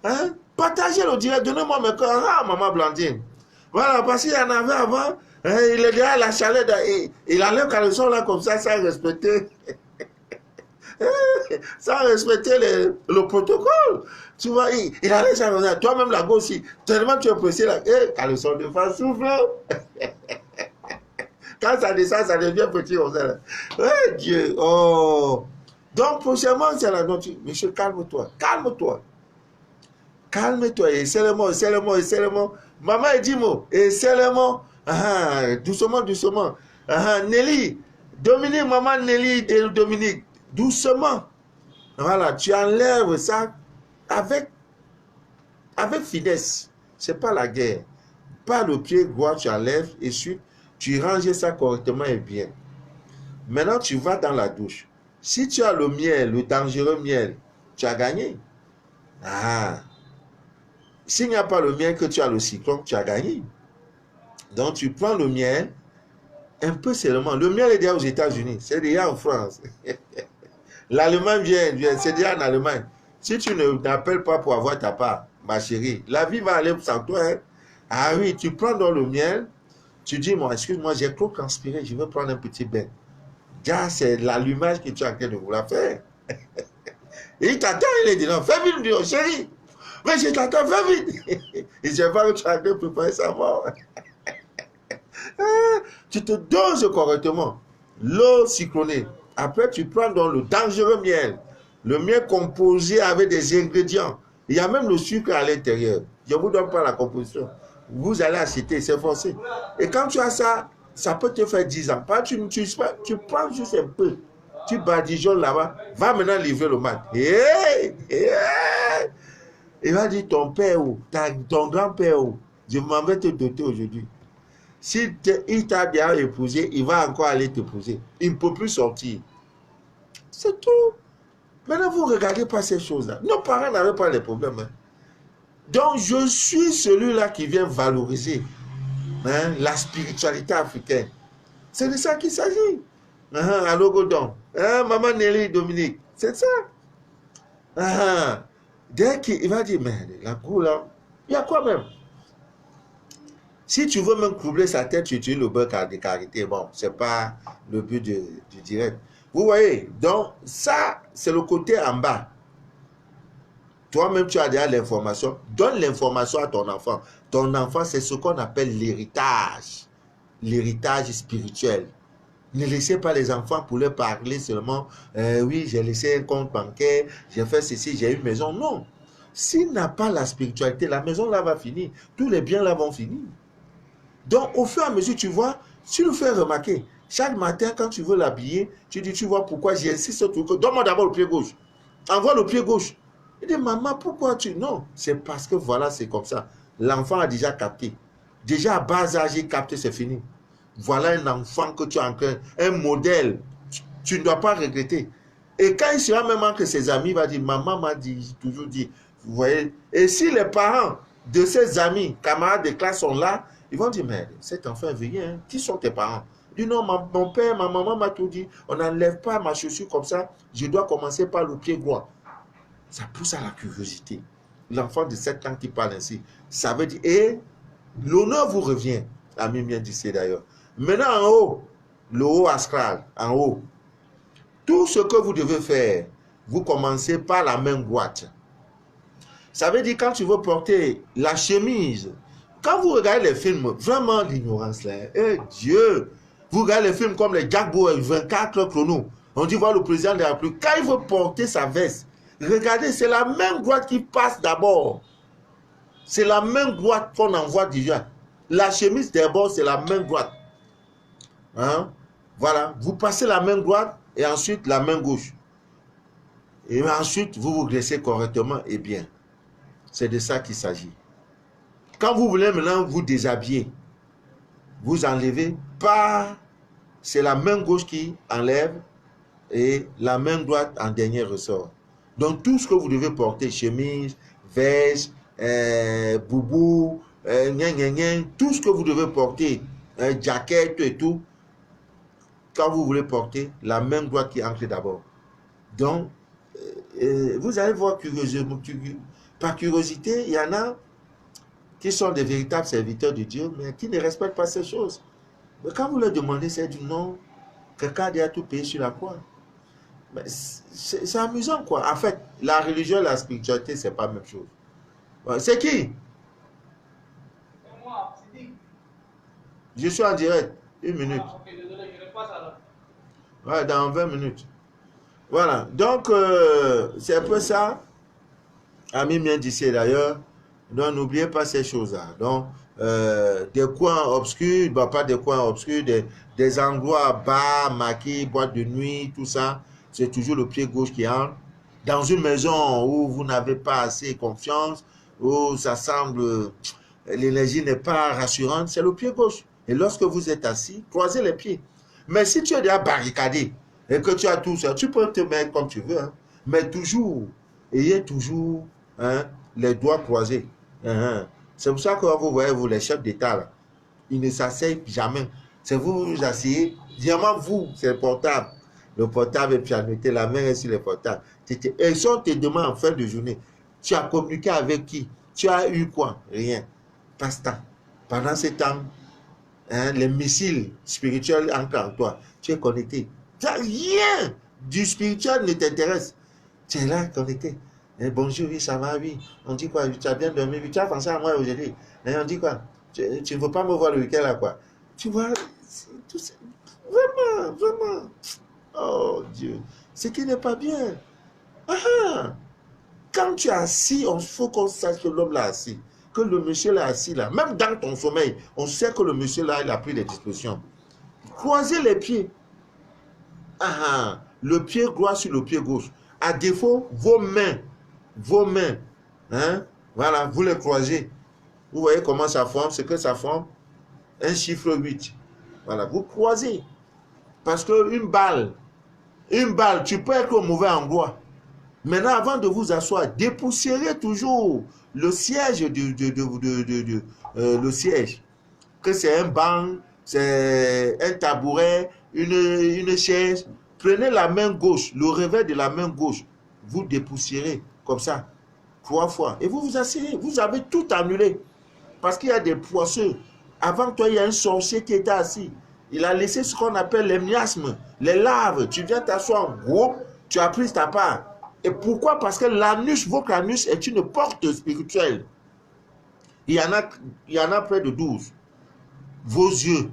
Hein? Partagez le direct, donnez-moi mes cœurs. Ah, maman Blandine. Voilà, parce qu'il y en avait avant. Hein, il est déjà à la chaleur. Il enlève caleçon là comme ça, sans respecter. Sans respecter le protocole. Tu vois, il allait ça comme ça. Toi-même la gauche aussi. Tellement tu es pressé là. Caleçon de face souffle. Quand ça descend, ça devient petit comme ça. Dieu. Oh. Donc, prochainement, c'est la note. Monsieur, calme-toi. Calme-toi. Calme-toi. Et seulement. Maman, elle dit mot. Et seulement. Doucement, doucement. Nelly. Dominique, maman Nelly, Dominique. Doucement. Voilà, tu enlèves ça avec finesse. C'est pas la guerre. Par le pied droit, tu enlèves et ensuite, tu ranges ça correctement et bien. Maintenant, tu vas dans la douche. Si tu as le miel, le dangereux miel, tu as gagné. S'il n'y a pas le miel, que tu as le cyclone, tu as gagné. Donc, tu prends le miel, un peu seulement. Le miel est déjà aux États-Unis, c'est déjà en France. L'Allemagne vient, c'est déjà en Allemagne. Si tu n'appelles pas pour avoir ta part, ma chérie, la vie va aller sans toi. Hein? Ah oui, tu prends dans le miel, tu dis, moi, excuse-moi, j'ai trop transpiré, je veux prendre un petit bain. Déjà, c'est l'allumage que tu es en train de vouloir faire. Et il t'attend, il dit, non, fais vite, dit, chérie. Mais je t'attends, fais vite. Et je vois que tu es en train de préparer sa mort. Tu te doses correctement. L'eau cyclonée. Après, tu prends donc le dangereux miel. Le miel composé avec des ingrédients. Il y a même le sucre à l'intérieur. Je ne vous donne pas la composition. Vous allez acheter, c'est forcé. Et quand tu as ça, ça peut te faire 10 ans. Tu prends juste un peu. tu badigeonnes là-bas, va maintenant livrer le mat. Il va dire ton père ou ton grand-père ou je m'en vais te doter aujourd'hui. Si il t'a déjà épousé, il va encore aller t'épouser. Il ne peut plus sortir. C'est tout. Maintenant, vous ne regardez pas ces choses-là. Nos parents n'avaient pas les problèmes. Hein. Donc, je suis celui-là qui vient valoriser la spiritualité africaine. C'est de ça qu'il s'agit. Allô, Godon. Maman Nelly Dominique. C'est ça. Dès qu'il va dire, mais la cour là, il y a quoi même? Si tu veux même coubler sa tête, tu utilises le beurre de karité. Bon, ce n'est pas le but du direct. Vous voyez, donc ça, c'est le côté en bas. Toi-même, tu as déjà l'information. Donne l'information à ton enfant. Ton enfant, c'est ce qu'on appelle l'héritage. L'héritage spirituel. Ne laissez pas les enfants pour leur parler seulement. Oui, j'ai laissé un compte bancaire, j'ai fait ceci, j'ai eu une maison. Non. S'il n'a pas la spiritualité, la maison là va finir. Tous les biens là vont finir. Donc, au fur et à mesure, tu vois, tu nous fais remarquer. Chaque matin, quand tu veux l'habiller, tu dis, tu vois pourquoi j'insiste sur tout. Donne-moi d'abord le pied gauche. Envoie le pied gauche. Il dit, maman, pourquoi tu... Non, c'est parce que voilà, c'est comme ça. L'enfant a déjà capté. Déjà à bas âge, il capte, c'est fini. Voilà un enfant que tu as en train, un modèle. Tu ne dois pas regretter. Et quand il sera même entre ses amis, il va dire, maman m'a dit, toujours dit, vous voyez. Et si les parents de ses amis, camarades de classe sont là, ils vont dire, mais cet enfant est venu, hein? Qui sont tes parents? Il dit, non, mon père, ma maman m'a tout dit, on n'enlève pas ma chaussure comme ça, je dois commencer par le pied droit. Ça pousse à la curiosité. L'enfant de 7 ans qui parle ainsi, ça veut dire, et l'honneur vous revient, ami bien d'ici d'ailleurs. Maintenant en haut, le haut astral, en haut, tout ce que vous devez faire, vous commencez par la main droite. Ça veut dire quand tu veux porter la chemise, quand vous regardez les films, vraiment l'ignorance là, Dieu, vous regardez les films comme les Jack Bauer, 24 chronos, on dit voir le président de la République, quand il veut porter sa veste, regardez, c'est la main droite qui passe d'abord. C'est la main droite qu'on envoie déjà. La chemise d'abord, c'est la main droite. Hein? Voilà, vous passez la main droite et ensuite la main gauche. Et ensuite, vous vous dressez correctement et bien. C'est de ça qu'il s'agit. Quand vous voulez maintenant vous déshabiller, vous enlevez pas, c'est la main gauche qui enlève et la main droite en dernier ressort. Donc tout ce que vous devez porter, chemise, veste, boubou, tout ce que vous devez porter, jacket et tout, quand vous voulez porter, la main droite qui entre d'abord. Donc, vous allez voir curieusement, par curiosité, il y en a qui sont des véritables serviteurs de Dieu, mais qui ne respectent pas ces choses. Mais quand vous leur demandez, c'est du non, quelqu'un a déjà tout payé sur la croix. C'est amusant, quoi. En fait, la religion et la spiritualité, c'est pas la même chose. C'est qui? Moi, c'est dit. Je suis en direct. 1 minute. Ah, ok, désolé, je repasse alors. Ouais, dans 20 minutes. Voilà. Donc, c'est un peu ça. Ami bien d'ici d'ailleurs. Donc, n'oubliez pas ces choses-là. Donc, des coins obscurs, bah, pas des coins obscurs, des endroits bas, maquis, boîte de nuit, tout ça. C'est toujours le pied gauche qui entre. Dans une maison où vous n'avez pas assez confiance, où ça semble, l'énergie n'est pas rassurante, c'est le pied gauche. Et lorsque vous êtes assis, croisez les pieds. Mais si tu es déjà barricadé et que tu as tout ça, tu peux te mettre comme tu veux. Hein. Mais toujours, ayez toujours les doigts croisés. C'est pour ça que vous voyez, vous, les chefs d'État, là, ils ne s'asseyent jamais. C'est vous vous asseyez, diamant vous, c'est le portable. Le portable est pianoté, la main est sur le portable. Et si on te demande en fin de journée, tu as communiqué avec qui? Tu as eu quoi? Rien. Passe-temps. Pendant ce temps, les missiles spirituels entrent en toi. Tu es connecté. Rien du spirituel ne t'intéresse. Tu es là connecté. Bonjour, oui, ça va, oui. On dit quoi? Tu as bien dormi, oui. Tu as pensé à moi aujourd'hui. On dit quoi? Tu ne veux pas me voir le week-end là, quoi? Tu vois, tout ça. Vraiment, vraiment. Oh Dieu, ce qui n'est pas bien. Quand tu es assis, il faut qu'on sache que l'homme l'a assis. Que le monsieur l'a assis là. Même dans ton sommeil, on sait que le monsieur là, il a pris des dispositions. Croisez les pieds. le pied droit sur le pied gauche. À défaut, vos mains, hein, voilà, vous les croisez. Vous voyez comment ça forme, ce que ça forme, un chiffre 8. Voilà, vous croisez. Parce qu'une balle, tu peux être au mauvais endroit. Maintenant, avant de vous asseoir, dépoussiérez toujours le siège le siège. Que c'est un banc, c'est un tabouret, une chaise. Prenez la main gauche, le revers de la main gauche. Vous dépoussiérez comme ça, 3 fois. Et vous vous asseyez. Vous avez tout annulé. Parce qu'il y a des poisseux. Avant toi, il y a un sorcier qui était assis. Il a laissé ce qu'on appelle les miasmes, les larves. Tu viens t'asseoir en groupe, tu as pris ta part. Et pourquoi? Parce que l'anus, votre anus est une porte spirituelle. Il y en a près de 12. Vos yeux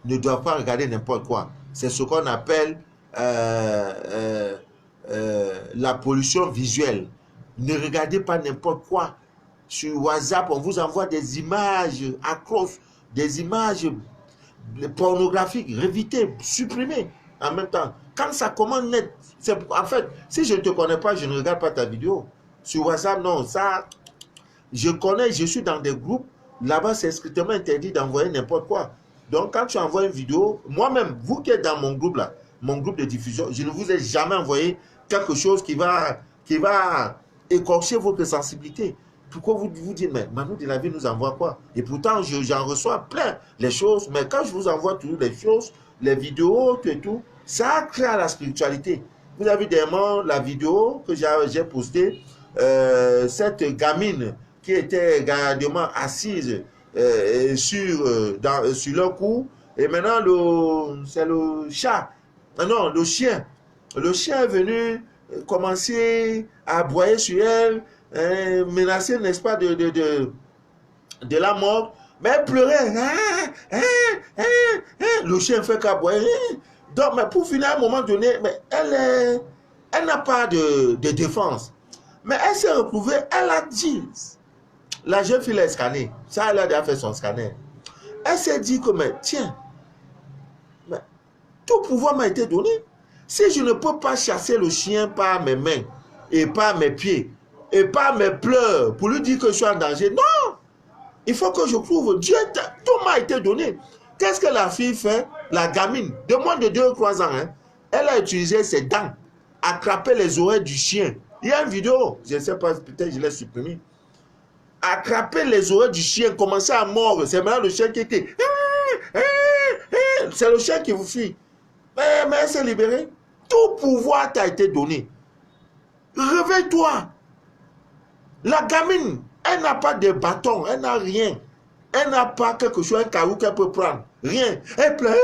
ne doivent pas regarder n'importe quoi. C'est ce qu'on appelle la pollution visuelle. Ne regardez pas n'importe quoi. Sur WhatsApp, on vous envoie des images atroces, des images pornographiques, évitez, supprimez en même temps. Quand ça commence net, en fait, si je ne te connais pas, je ne regarde pas ta vidéo. Sur WhatsApp, non, ça, je connais, je suis dans des groupes, là-bas, c'est strictement interdit d'envoyer n'importe quoi. Donc, quand tu envoies une vidéo, moi-même, vous qui êtes dans mon groupe là, mon groupe de diffusion, je ne vous ai jamais envoyé quelque chose qui va écorcher votre sensibilité. Pourquoi vous dites, mais Manu de la vie nous envoie quoi? Et pourtant, j'en reçois plein les choses, mais quand je vous envoie toutes les choses, les vidéos, tout et tout, ça crée la spiritualité. Vous avez dernièrement la vidéo que j'ai postée, cette gamine qui était gardement assise sur leur cou, et maintenant c'est le chat, non, le chien. Le chien est venu commencer à aboyer sur elle, menacer, n'est-ce pas, de la mort, mais elle pleurait. Le chien fait qu'aboyer. Donc, mais pour finir, à un moment donné, mais elle n'a pas de défense. Mais elle s'est retrouvée, elle a dit, la jeune fille l'a scanné, ça elle a déjà fait son scanner. Elle s'est dit que, mais tiens, mais tout pouvoir m'a été donné. Si je ne peux pas chasser le chien par mes mains, et par mes pieds, et par mes pleurs, pour lui dire que je suis en danger, non! Il faut que je prouve, Dieu, tout m'a été donné. Qu'est-ce que la fille fait? La gamine, de moins de 2 ou 3 ans, hein, elle a utilisé ses dents, attraper les oreilles du chien. Il y a une vidéo, je ne sais pas, peut-être je l'ai supprimée. Attraper les oreilles du chien, commencer à mordre. C'est maintenant le chien qui était. C'est le chien qui vous fuit. Mais elle s'est libérée. Tout pouvoir t'a été donné. Réveille-toi. La gamine, elle n'a pas de bâton, elle n'a rien. Elle n'a pas quelque chose, un caillou qu'elle peut prendre. Rien. Elle pleure,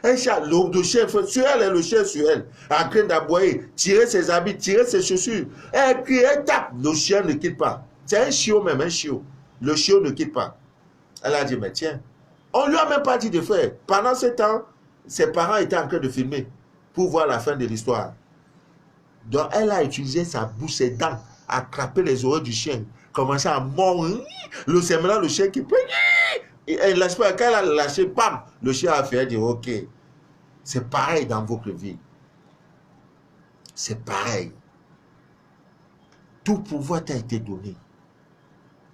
elle chatte. Le chien sur elle et le chien sur elle. En train d'aboyer, tirer ses habits, tirer ses chaussures. Elle crie, elle tape. Le chien ne quitte pas. C'est un chiot même, un chiot. Le chiot ne quitte pas. Elle a dit, mais tiens, on ne lui a même pas dit de faire. Pendant ce temps, ses parents étaient en train de filmer pour voir la fin de l'histoire. Donc, elle a utilisé sa bouche, ses dents, attraper les oreilles du chien, commencer à mordre. C'est maintenant le chien qui peut. Et elle lâche pas. Quand elle a lâché, bam, le chien a fait dire, ok, c'est pareil dans votre vie. C'est pareil. Tout pouvoir t'a été donné.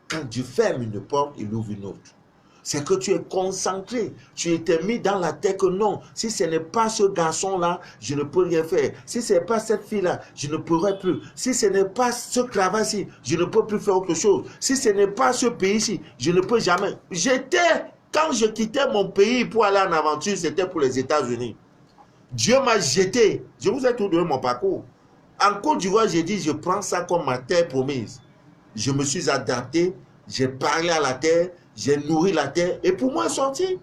Quand Dieu ferme une porte, il ouvre une autre. C'est que tu es concentré. Tu étais mis dans la tête que non. Si ce n'est pas ce garçon-là, je ne peux rien faire. Si ce n'est pas cette fille-là, je ne pourrai plus. Si ce n'est pas ce travail-ci, je ne peux plus faire autre chose. Si ce n'est pas ce pays-ci, je ne peux jamais. Quand je quittais mon pays pour aller en aventure, c'était pour les États-Unis. Dieu m'a jeté. Je vous ai tout donné mon parcours. En Côte d'Ivoire, j'ai dit, je prends ça comme ma terre promise. Je me suis adapté, j'ai parlé à la terre, j'ai nourri la terre, et pour moi, sorti.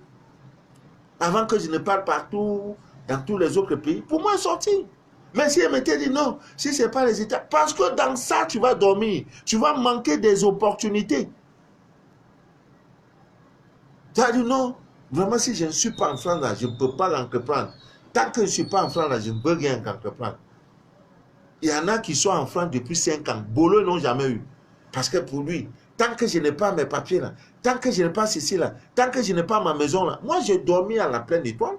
Avant que je ne parle partout, dans tous les autres pays, pour moi, sorti. Mais si elle m'était dit non, si ce n'est pas les États, parce que dans ça, tu vas dormir, tu vas manquer des opportunités. Tu as dit non, vraiment, si je ne suis pas en France, là, je ne peux pas l'entreprendre. Tant que je ne suis pas en France, là, je ne peux rien entreprendre. Il y en a qui sont en France depuis 5 ans. Bolo n'ont jamais eu. Parce que pour lui, tant que je n'ai pas mes papiers là, tant que je n'ai pas ceci là, tant que je n'ai pas ma maison là, moi j'ai dormi à la pleine étoile.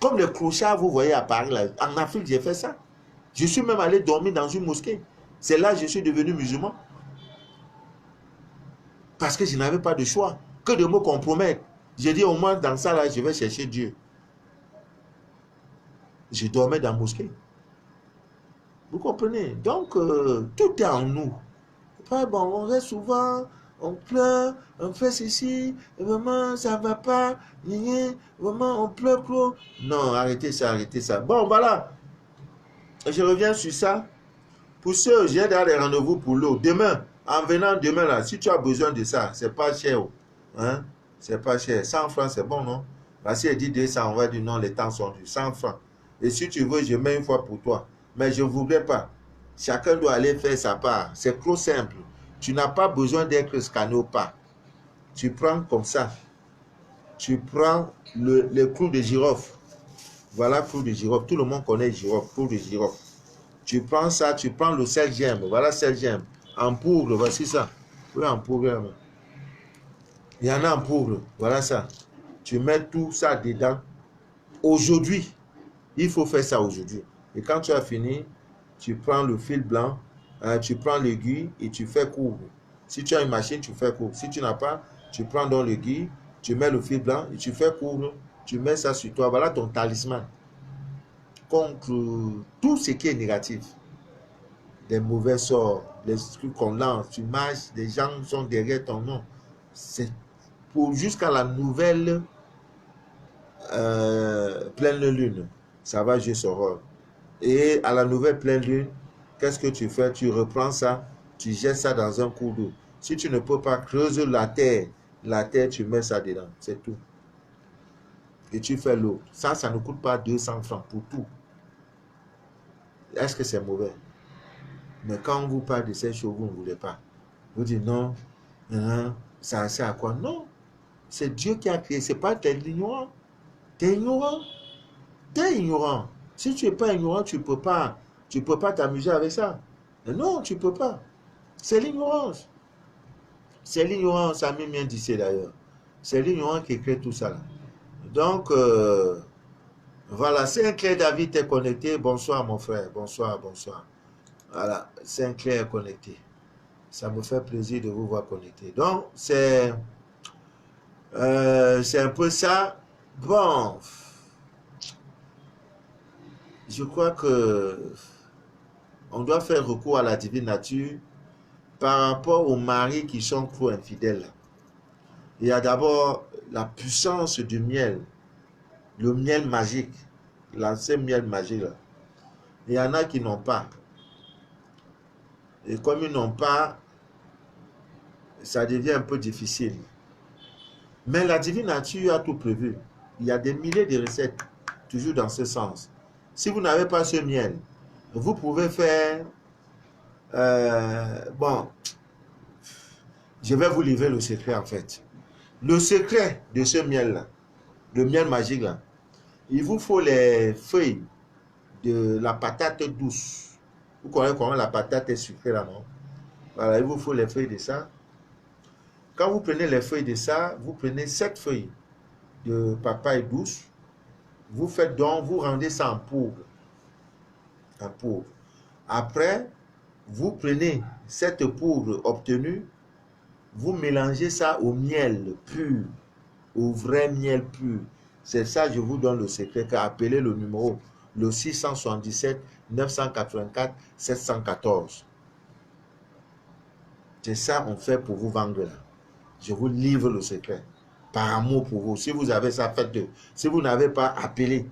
Comme les clochards, vous voyez à Paris, là. En Afrique, j'ai fait ça. Je suis même allé dormir dans une mosquée. C'est là que je suis devenu musulman. Parce que je n'avais pas de choix. Que de me compromettre. J'ai dit, au moins, dans ça, là, je vais chercher Dieu. Je dormais dans la mosquée. Vous comprenez? Donc, tout est en nous. Pas bon, on reste souvent, on pleure, on fait ceci, vraiment, ça ne va pas, vraiment, on pleure trop. Non, arrêtez ça, arrêtez ça. Bon, voilà. Je reviens sur ça. Pour ceux, j'ai déjà des rendez-vous pour l'eau. Demain, en venant demain, là, si tu as besoin de ça, c'est pas cher. Hein? C'est pas cher. 100 francs, c'est bon, non? Parce qu'elle dit 200, on va dire non, les temps sont durs. 100 francs. Et si tu veux, je mets une fois pour toi. Mais je ne voudrais pas. Chacun doit aller faire sa part. C'est trop simple. Tu n'as pas besoin d'être scanné au pas. Tu prends comme ça. Tu prends le clou de girofle. Voilà, clou de girofle. Tout le monde connaît girofle, clou de girofle. Tu prends ça, tu prends le sel gemme. Voilà, sel gemme. En poudre, voici ça. Oui, en poudre. Il y en a en poudre. Voilà ça. Tu mets tout ça dedans. Aujourd'hui, il faut faire ça aujourd'hui. Et quand tu as fini, tu prends le fil blanc, tu prends l'aiguille et tu fais court. Si tu as une machine, tu fais court. Si tu n'as pas, tu prends dans l'aiguille, tu mets le fil blanc et tu fais court. Tu mets ça sur toi. Voilà ton talisman. Contre tout ce qui est négatif. Des mauvais sorts, les trucs qu'on lance, tu marches, des gens sont derrière ton nom. C'est pour jusqu'à la nouvelle pleine lune. Ça va jouer son rôle. Et à la nouvelle pleine lune, qu'est-ce que tu fais? Tu reprends ça, tu jettes ça dans un cours d'eau. Si tu ne peux pas creuser la terre, tu mets ça dedans. C'est tout. Et tu fais l'eau. Ça ne coûte pas 200 francs pour tout. Est-ce que c'est mauvais? Mais quand on vous parle de ces choses, vous ne voulez pas. Vous dites non, ça sert à quoi? Non. C'est Dieu qui a créé. Ce n'est pas t'es ignorant. T'es ignorant. T'es ignorant. Si tu n'es pas ignorant, tu ne peux pas t'amuser avec ça. Non, tu ne peux pas. C'est l'ignorance. C'est l'ignorance, ça m'a bien dit d'ailleurs. C'est l'ignorance qui crée tout ça. Là. Donc, voilà, Saint-Clair David est connecté. Bonsoir mon frère, bonsoir, bonsoir. Voilà, Saint-Clair est connecté. Ça me fait plaisir de vous voir connecté. Donc, c'est un peu ça. Bon, je crois que on doit faire recours à la divine nature par rapport aux maris qui sont trop infidèles. Il y a d'abord la puissance du miel, le miel magique, l'ancien miel magique. Là. Il y en a qui n'ont pas. Et comme ils n'ont pas, ça devient un peu difficile. Mais la divine nature a tout prévu. Il y a des milliers de recettes, toujours dans ce sens. Si vous n'avez pas ce miel, vous pouvez faire... bon, je vais vous livrer le secret en fait. Le secret de ce miel-là, le miel magique là, il vous faut les feuilles de la patate douce. Vous connaissez comment la patate est sucrée là, non? Voilà, il vous faut les feuilles de ça. Quand vous prenez les feuilles de ça, vous prenez 7 feuilles de papaye douce. Vous faites donc, vous rendez ça en poudre. En poudre. Après, vous prenez cette poudre obtenue, vous mélangez ça au miel pur, au vrai miel pur. C'est ça, je vous donne le secret, appelez le numéro, le 677 984 714. C'est ça on fait pour vous vendre là. Je vous livre le secret. Par amour pour vous. Si vous avez ça, faites-le. Si vous n'avez pas, appelez.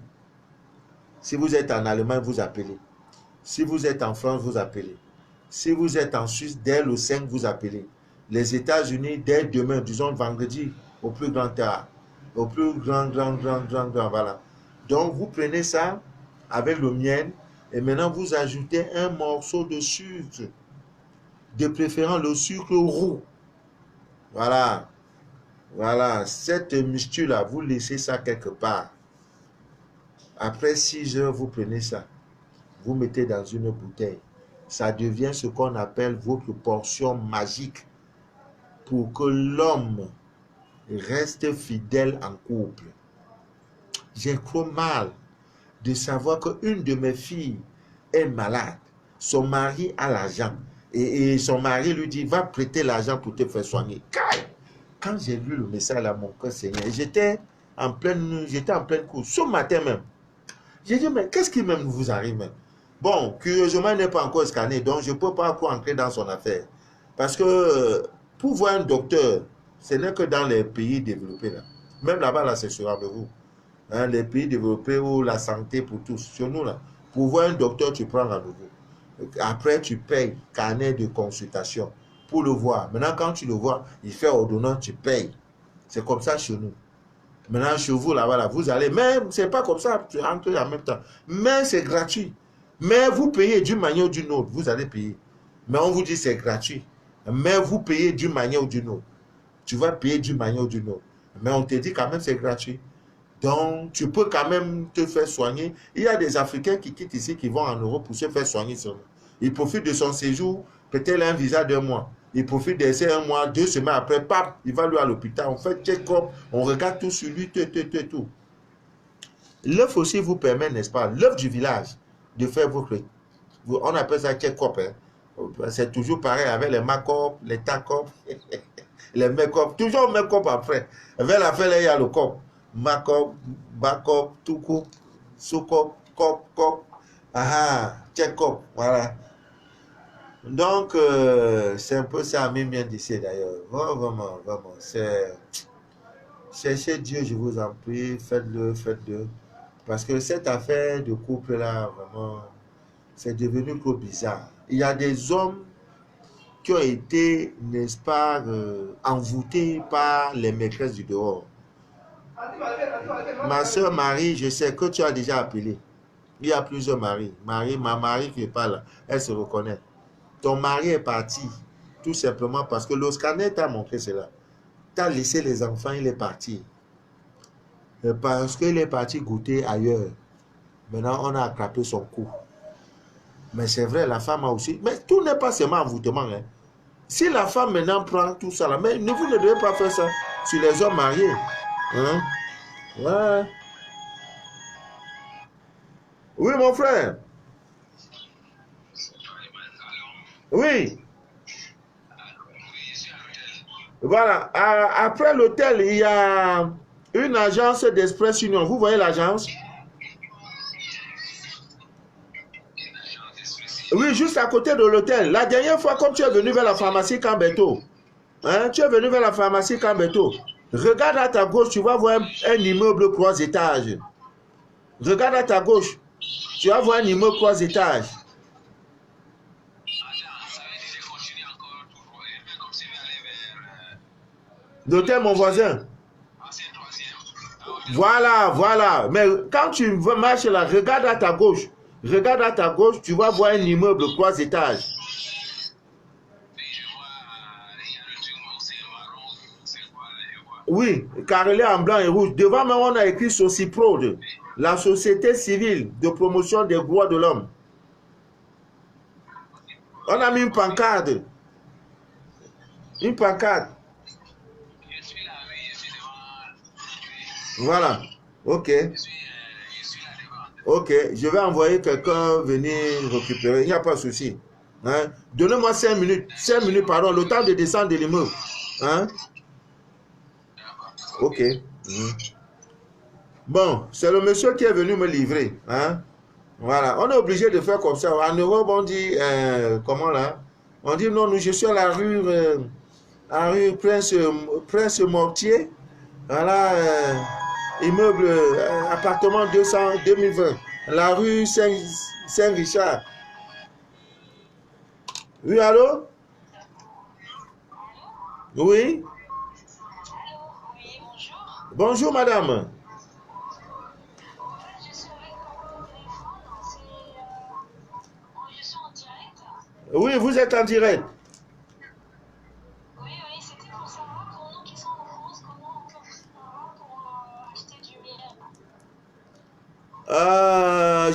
Si vous êtes en Allemagne, vous appelez. Si vous êtes en France, vous appelez. Si vous êtes en Suisse, dès le 5, vous appelez. Les États-Unis, dès demain, disons vendredi, au plus grand tard. Au plus grand, voilà. Donc, vous prenez ça avec le miel et maintenant, vous ajoutez un morceau de sucre. De préférence, le sucre roux. Voilà. Voilà. Cette mixture-là, vous laissez ça quelque part. Après 6 heures, vous prenez ça. Vous mettez dans une bouteille. Ça devient ce qu'on appelle votre portion magique pour que l'homme reste fidèle en couple. j'ai trop mal de savoir qu'une de mes filles est malade. Son mari a l'argent. Et son mari lui dit, va prêter l'argent pour te faire soigner. Quand j'ai lu le message là, mon cœur saignait. J'étais en pleine course. Ce matin même, j'ai dit, mais qu'est-ce qui même vous arrive même? Bon, curieusement, il n'est pas encore scanné, donc je ne peux pas encore entrer dans son affaire. Parce que pour voir un docteur, ce n'est que dans les pays développés. Là. Même là-bas, là, c'est sur avec vous. Hein, les pays développés où la santé pour tous. Sur nous, là, pour voir un docteur, tu prends rendez-vous. Après, tu payes carnet de consultation pour le voir. Maintenant, quand tu le vois, il fait ordonnance, tu payes. C'est comme ça chez nous. Maintenant, chez vous, là-bas, là, vous allez, même, c'est pas comme ça, tu rentres en même temps. Mais c'est gratuit. Mais vous payez d'une manière ou d'une autre, vous allez payer. Mais on vous dit c'est gratuit. Mais vous payez d'une manière ou d'une autre. Tu vas payer d'une manière ou d'une autre. Mais on te dit quand même c'est gratuit. Donc, tu peux quand même te faire soigner. Il y a des Africains qui quittent ici, qui vont en Europe pour se faire soigner. Ils profitent de son séjour, peut-être un visa d'1 mois. Il profite d'essayer 1 mois, 2 semaines après, pap, il va lui à l'hôpital. On fait check-up, on regarde tout sur lui, tout. L'œuf aussi vous permet, n'est-ce pas, l'œuf du village, de faire votre... On appelle ça check-up. Hein. C'est toujours pareil avec les make-up, les tac-up, les make-up. Toujours make-up après. Vers la fin, il y a le cop. Make-up, back-up, tout coup, sous-cop, cop. Ah, check-up, voilà. Donc, c'est un peu ça, même bien d'ici d'ailleurs. Vraiment. Cherchez Dieu, je vous en prie, faites-le. Parce que cette affaire de couple-là, vraiment, c'est devenu trop bizarre. Il y a des hommes qui ont été, n'est-ce pas, envoûtés par les maîtresses du dehors. Ma soeur Marie, je sais que tu as déjà appelé. Il y a plusieurs maris. Ma Marie qui est pas là, elle se reconnaît. Ton mari est parti, tout simplement parce que le scanner t'a montré cela. Tu as laissé les enfants, il est parti. Parce qu'il est parti goûter ailleurs. Maintenant, on a attrapé son cou. Mais c'est vrai, la femme a aussi... Mais tout n'est pas seulement envoûtement. Hein. Si la femme maintenant prend tout ça, là, mais vous ne devez pas faire ça sur les hommes mariés. Hein? Ouais. Oui, mon frère. Oui. Voilà. Après l'hôtel, il y a une agence d'Express Union. Vous voyez l'agence? Oui, juste à côté de l'hôtel. La dernière fois, comme tu es venu vers la pharmacie Cambeto, hein, tu es venu vers la pharmacie Cambeto, regarde à ta gauche, tu vas voir un immeuble 3 étages. Regarde à ta gauche, tu vas voir un immeuble 3 étages. L'hôtel, mon voisin. Voilà. Mais quand tu marches là, regarde à ta gauche. Tu vas voir un immeuble 3 étages. Oui, carrelé en blanc et rouge. Devant moi, on a écrit Sociprode, la société civile de promotion des droits de l'homme. On a mis une pancarte. Voilà. Ok, je vais envoyer quelqu'un venir récupérer. Il n'y a pas de souci. Hein? Donnez-moi 5 minutes. 5 minutes, pardon, le temps de descendre de l'immeuble. Hein? Ok. Bon, c'est le monsieur qui est venu me livrer. Hein? Voilà. On est obligé de faire comme ça. En Europe, on dit, comment là? On dit non, je suis à la rue Prince Mortier. Voilà. Immeuble, appartement 2020, la rue Saint-Richard. Oui, allô? Oui? Oui, bonjour. Bonjour, madame. Je suis avec mon téléphone, je suis en direct. Oui, vous êtes en direct. Oui, c'était pour savoir pour nous qui sommes en France, comment on peut faire pour acheter du miel.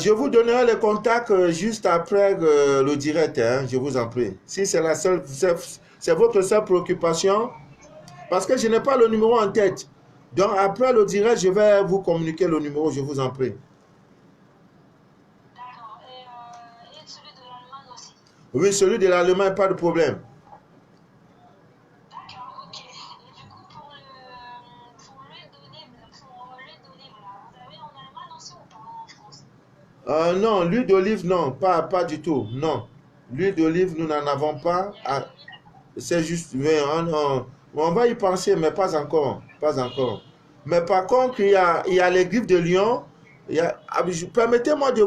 Je vous donnerai les contacts juste après le direct, hein, je vous en prie. Si c'est la seule, c'est votre seule préoccupation, parce que je n'ai pas le numéro en tête. Donc, après le direct, je vais vous communiquer le numéro, je vous en prie. D'accord. Et celui de l'Allemagne aussi. Oui, celui de l'Allemagne, pas de problème. D'accord, ok. Et du coup, pour l'huile d'olive, là, vous avez en Allemagne aussi ou pas en France? Non, l'huile d'olive, non, pas du tout, non. L'huile d'olive, nous n'en avons pas. Il y a Ah, de l'huile. c'est juste, mais on va y penser, mais pas encore, pas encore. Mais par contre, il y a les griffes de lion. Permettez-moi de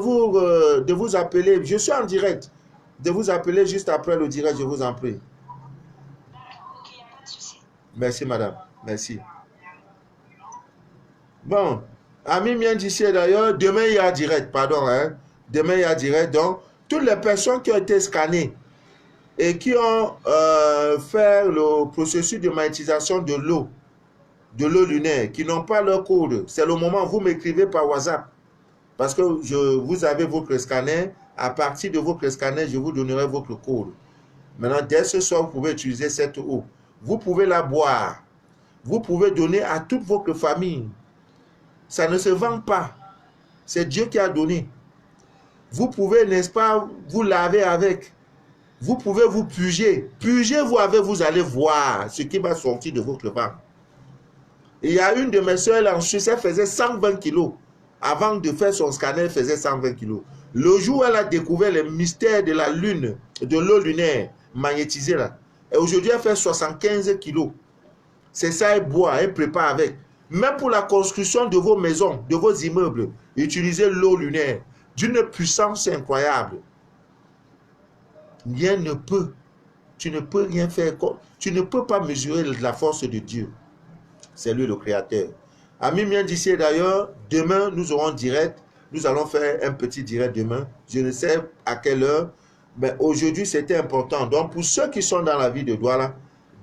vous appeler. Je suis en direct. De vous appeler juste après le direct, je vous en prie. D'accord, ok, il n'y a pas de souci. Merci, madame. Merci. Bon, Ami vient d'ici d'ailleurs, demain il y a direct, pardon, hein. Demain il y a direct. Donc, toutes les personnes qui ont été scannées et qui ont fait le processus de magnétisation de l'eau lunaire, qui n'ont pas leur code, c'est le moment où vous m'écrivez par WhatsApp. Parce que vous avez votre scanner. À partir de votre scanner, je vous donnerai votre code. Maintenant, dès ce soir, vous pouvez utiliser cette eau. Vous pouvez la boire. Vous pouvez donner à toute votre famille. Ça ne se vend pas. C'est Dieu qui a donné. Vous pouvez, n'est-ce pas, vous laver avec. Vous pouvez vous puger. Pugez-vous avec, vous allez voir ce qui va sortir de votre ventre. Il y a une de mes soeurs en Suisse, elle faisait 120 kilos. Avant de faire son scanner, elle faisait 120 kilos. Le jour où elle a découvert les mystères de la lune, de l'eau lunaire magnétisée là, et aujourd'hui elle fait 75 kilos. C'est ça, elle boit, elle prépare avec. Même pour la construction de vos maisons, de vos immeubles, utilisez l'eau lunaire d'une puissance incroyable. Rien ne peut. Tu ne peux rien faire. Tu ne peux pas mesurer la force de Dieu. C'est lui le créateur. Ami mien d'ici d'ailleurs, demain nous aurons direct. Nous allons faire un petit direct demain. Je ne sais à quelle heure, mais aujourd'hui c'était important. Donc pour ceux qui sont dans la ville de Douala,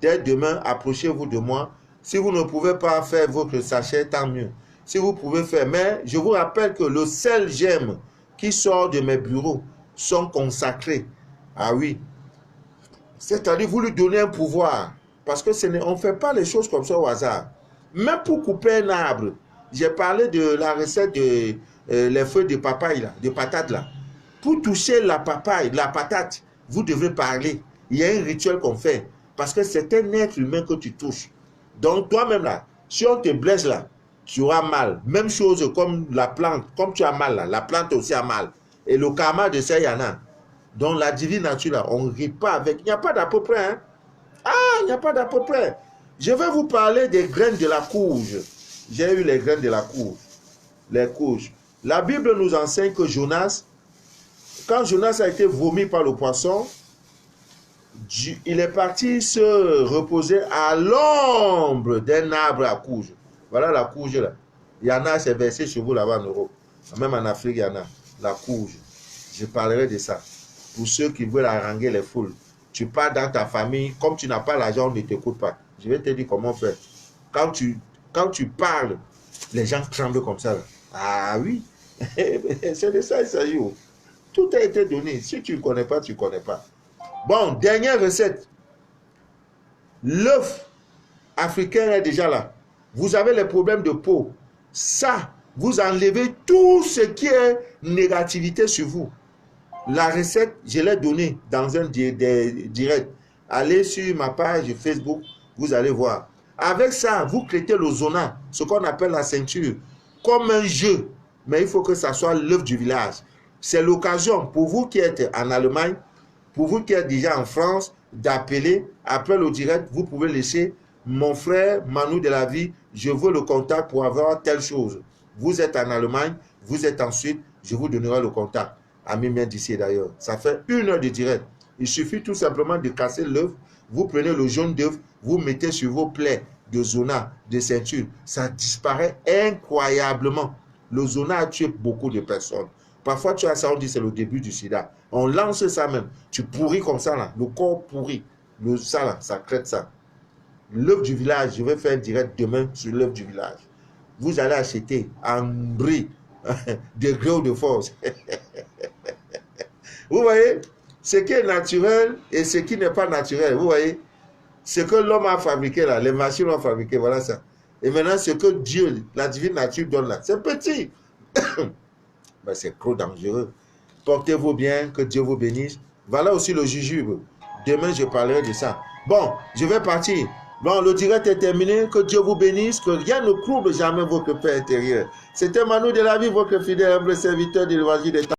dès demain, approchez-vous de moi. Si vous ne pouvez pas faire votre sachet, tant mieux. Si vous pouvez faire, mais je vous rappelle que le seul gemme qui sort de mes bureaux sont consacrés. Ah oui. C'est-à-dire vous lui donnez un pouvoir. Parce que on ne fait pas les choses comme ça au hasard. Même pour couper un arbre, j'ai parlé de la recette de les feuilles de papaye, là, de patate là. Pour toucher la papaye, la patate, vous devez parler. Il y a un rituel qu'on fait. Parce que c'est un être humain que tu touches. Donc toi-même là, si on te blesse là, tu auras mal. Même chose comme la plante, comme tu as mal là, la plante aussi a mal. Et le karma de ça, il y en a. Donc la divine nature là, on ne rit pas avec. Il n'y a pas d'à peu près. Hein? Ah, il n'y a pas d'à peu près. Je vais vous parler des graines de la courge. J'ai eu les graines de la courge. Les courges. La Bible nous enseigne que Jonas, quand Jonas a été vomi par le poisson, il est parti se reposer à l'ombre d'un arbre à courge. Voilà la courge là. Il y en a, c'est versé chez vous là-bas en Europe. Même en Afrique, il y en a. La courge. Je parlerai de ça. Pour ceux qui veulent haranguer les foules. Tu pars dans ta famille, comme tu n'as pas l'argent, on ne t'écoute pas. Je vais te dire comment faire. Quand tu parles, les gens tremblent comme ça. Là. Ah oui, c'est de ça il s'agit. Tout a été donné. Si tu ne connais pas, tu ne connais pas. Bon, dernière recette. L'œuf africain est déjà là. Vous avez les problèmes de peau. Ça, vous enlevez tout ce qui est négativité sur vous. La recette, je l'ai donnée dans un direct. Allez sur ma page Facebook, vous allez voir. Avec ça, vous créez le zona, ce qu'on appelle la ceinture, comme un jeu. Mais il faut que ça soit l'œuf du village. C'est l'occasion pour vous qui êtes en Allemagne, pour vous qui êtes déjà en France, d'appeler. Après le direct, vous pouvez laisser mon frère Manu de la vie, je veux le contact pour avoir telle chose. Vous êtes en Allemagne, vous êtes en Suisse, je vous donnerai le contact. Ami mien d'ici d'ailleurs. Ça fait 1 heure de direct. Il suffit tout simplement de casser l'œuf. Vous prenez le jaune d'œuf, vous mettez sur vos plaies de zona, de ceinture. Ça disparaît incroyablement. Le zona a tué beaucoup de personnes. Parfois, tu as ça, on dit c'est le début du sida. On lance ça même. Tu pourris comme ça, là. Le corps pourrit. Ça, là, ça crête ça. L'œuf du village, je vais faire un direct demain sur l'œuf du village. Vous allez acheter en bris de gré ou de force. Vous voyez, ce qui est naturel et ce qui n'est pas naturel, vous voyez, ce que l'homme a fabriqué là, les machines ont fabriqué, voilà ça. Et maintenant, ce que Dieu, la divine nature donne là, c'est petit. Ben, c'est trop dangereux. Portez-vous bien, que Dieu vous bénisse. Voilà aussi le jujube. Demain, je parlerai de ça. Bon, je vais partir. Bon, le direct est terminé. Que Dieu vous bénisse. Que rien ne trouble jamais votre paix intérieure. C'était Manu de la vie, votre fidèle humble serviteur de l'Évangile des temps.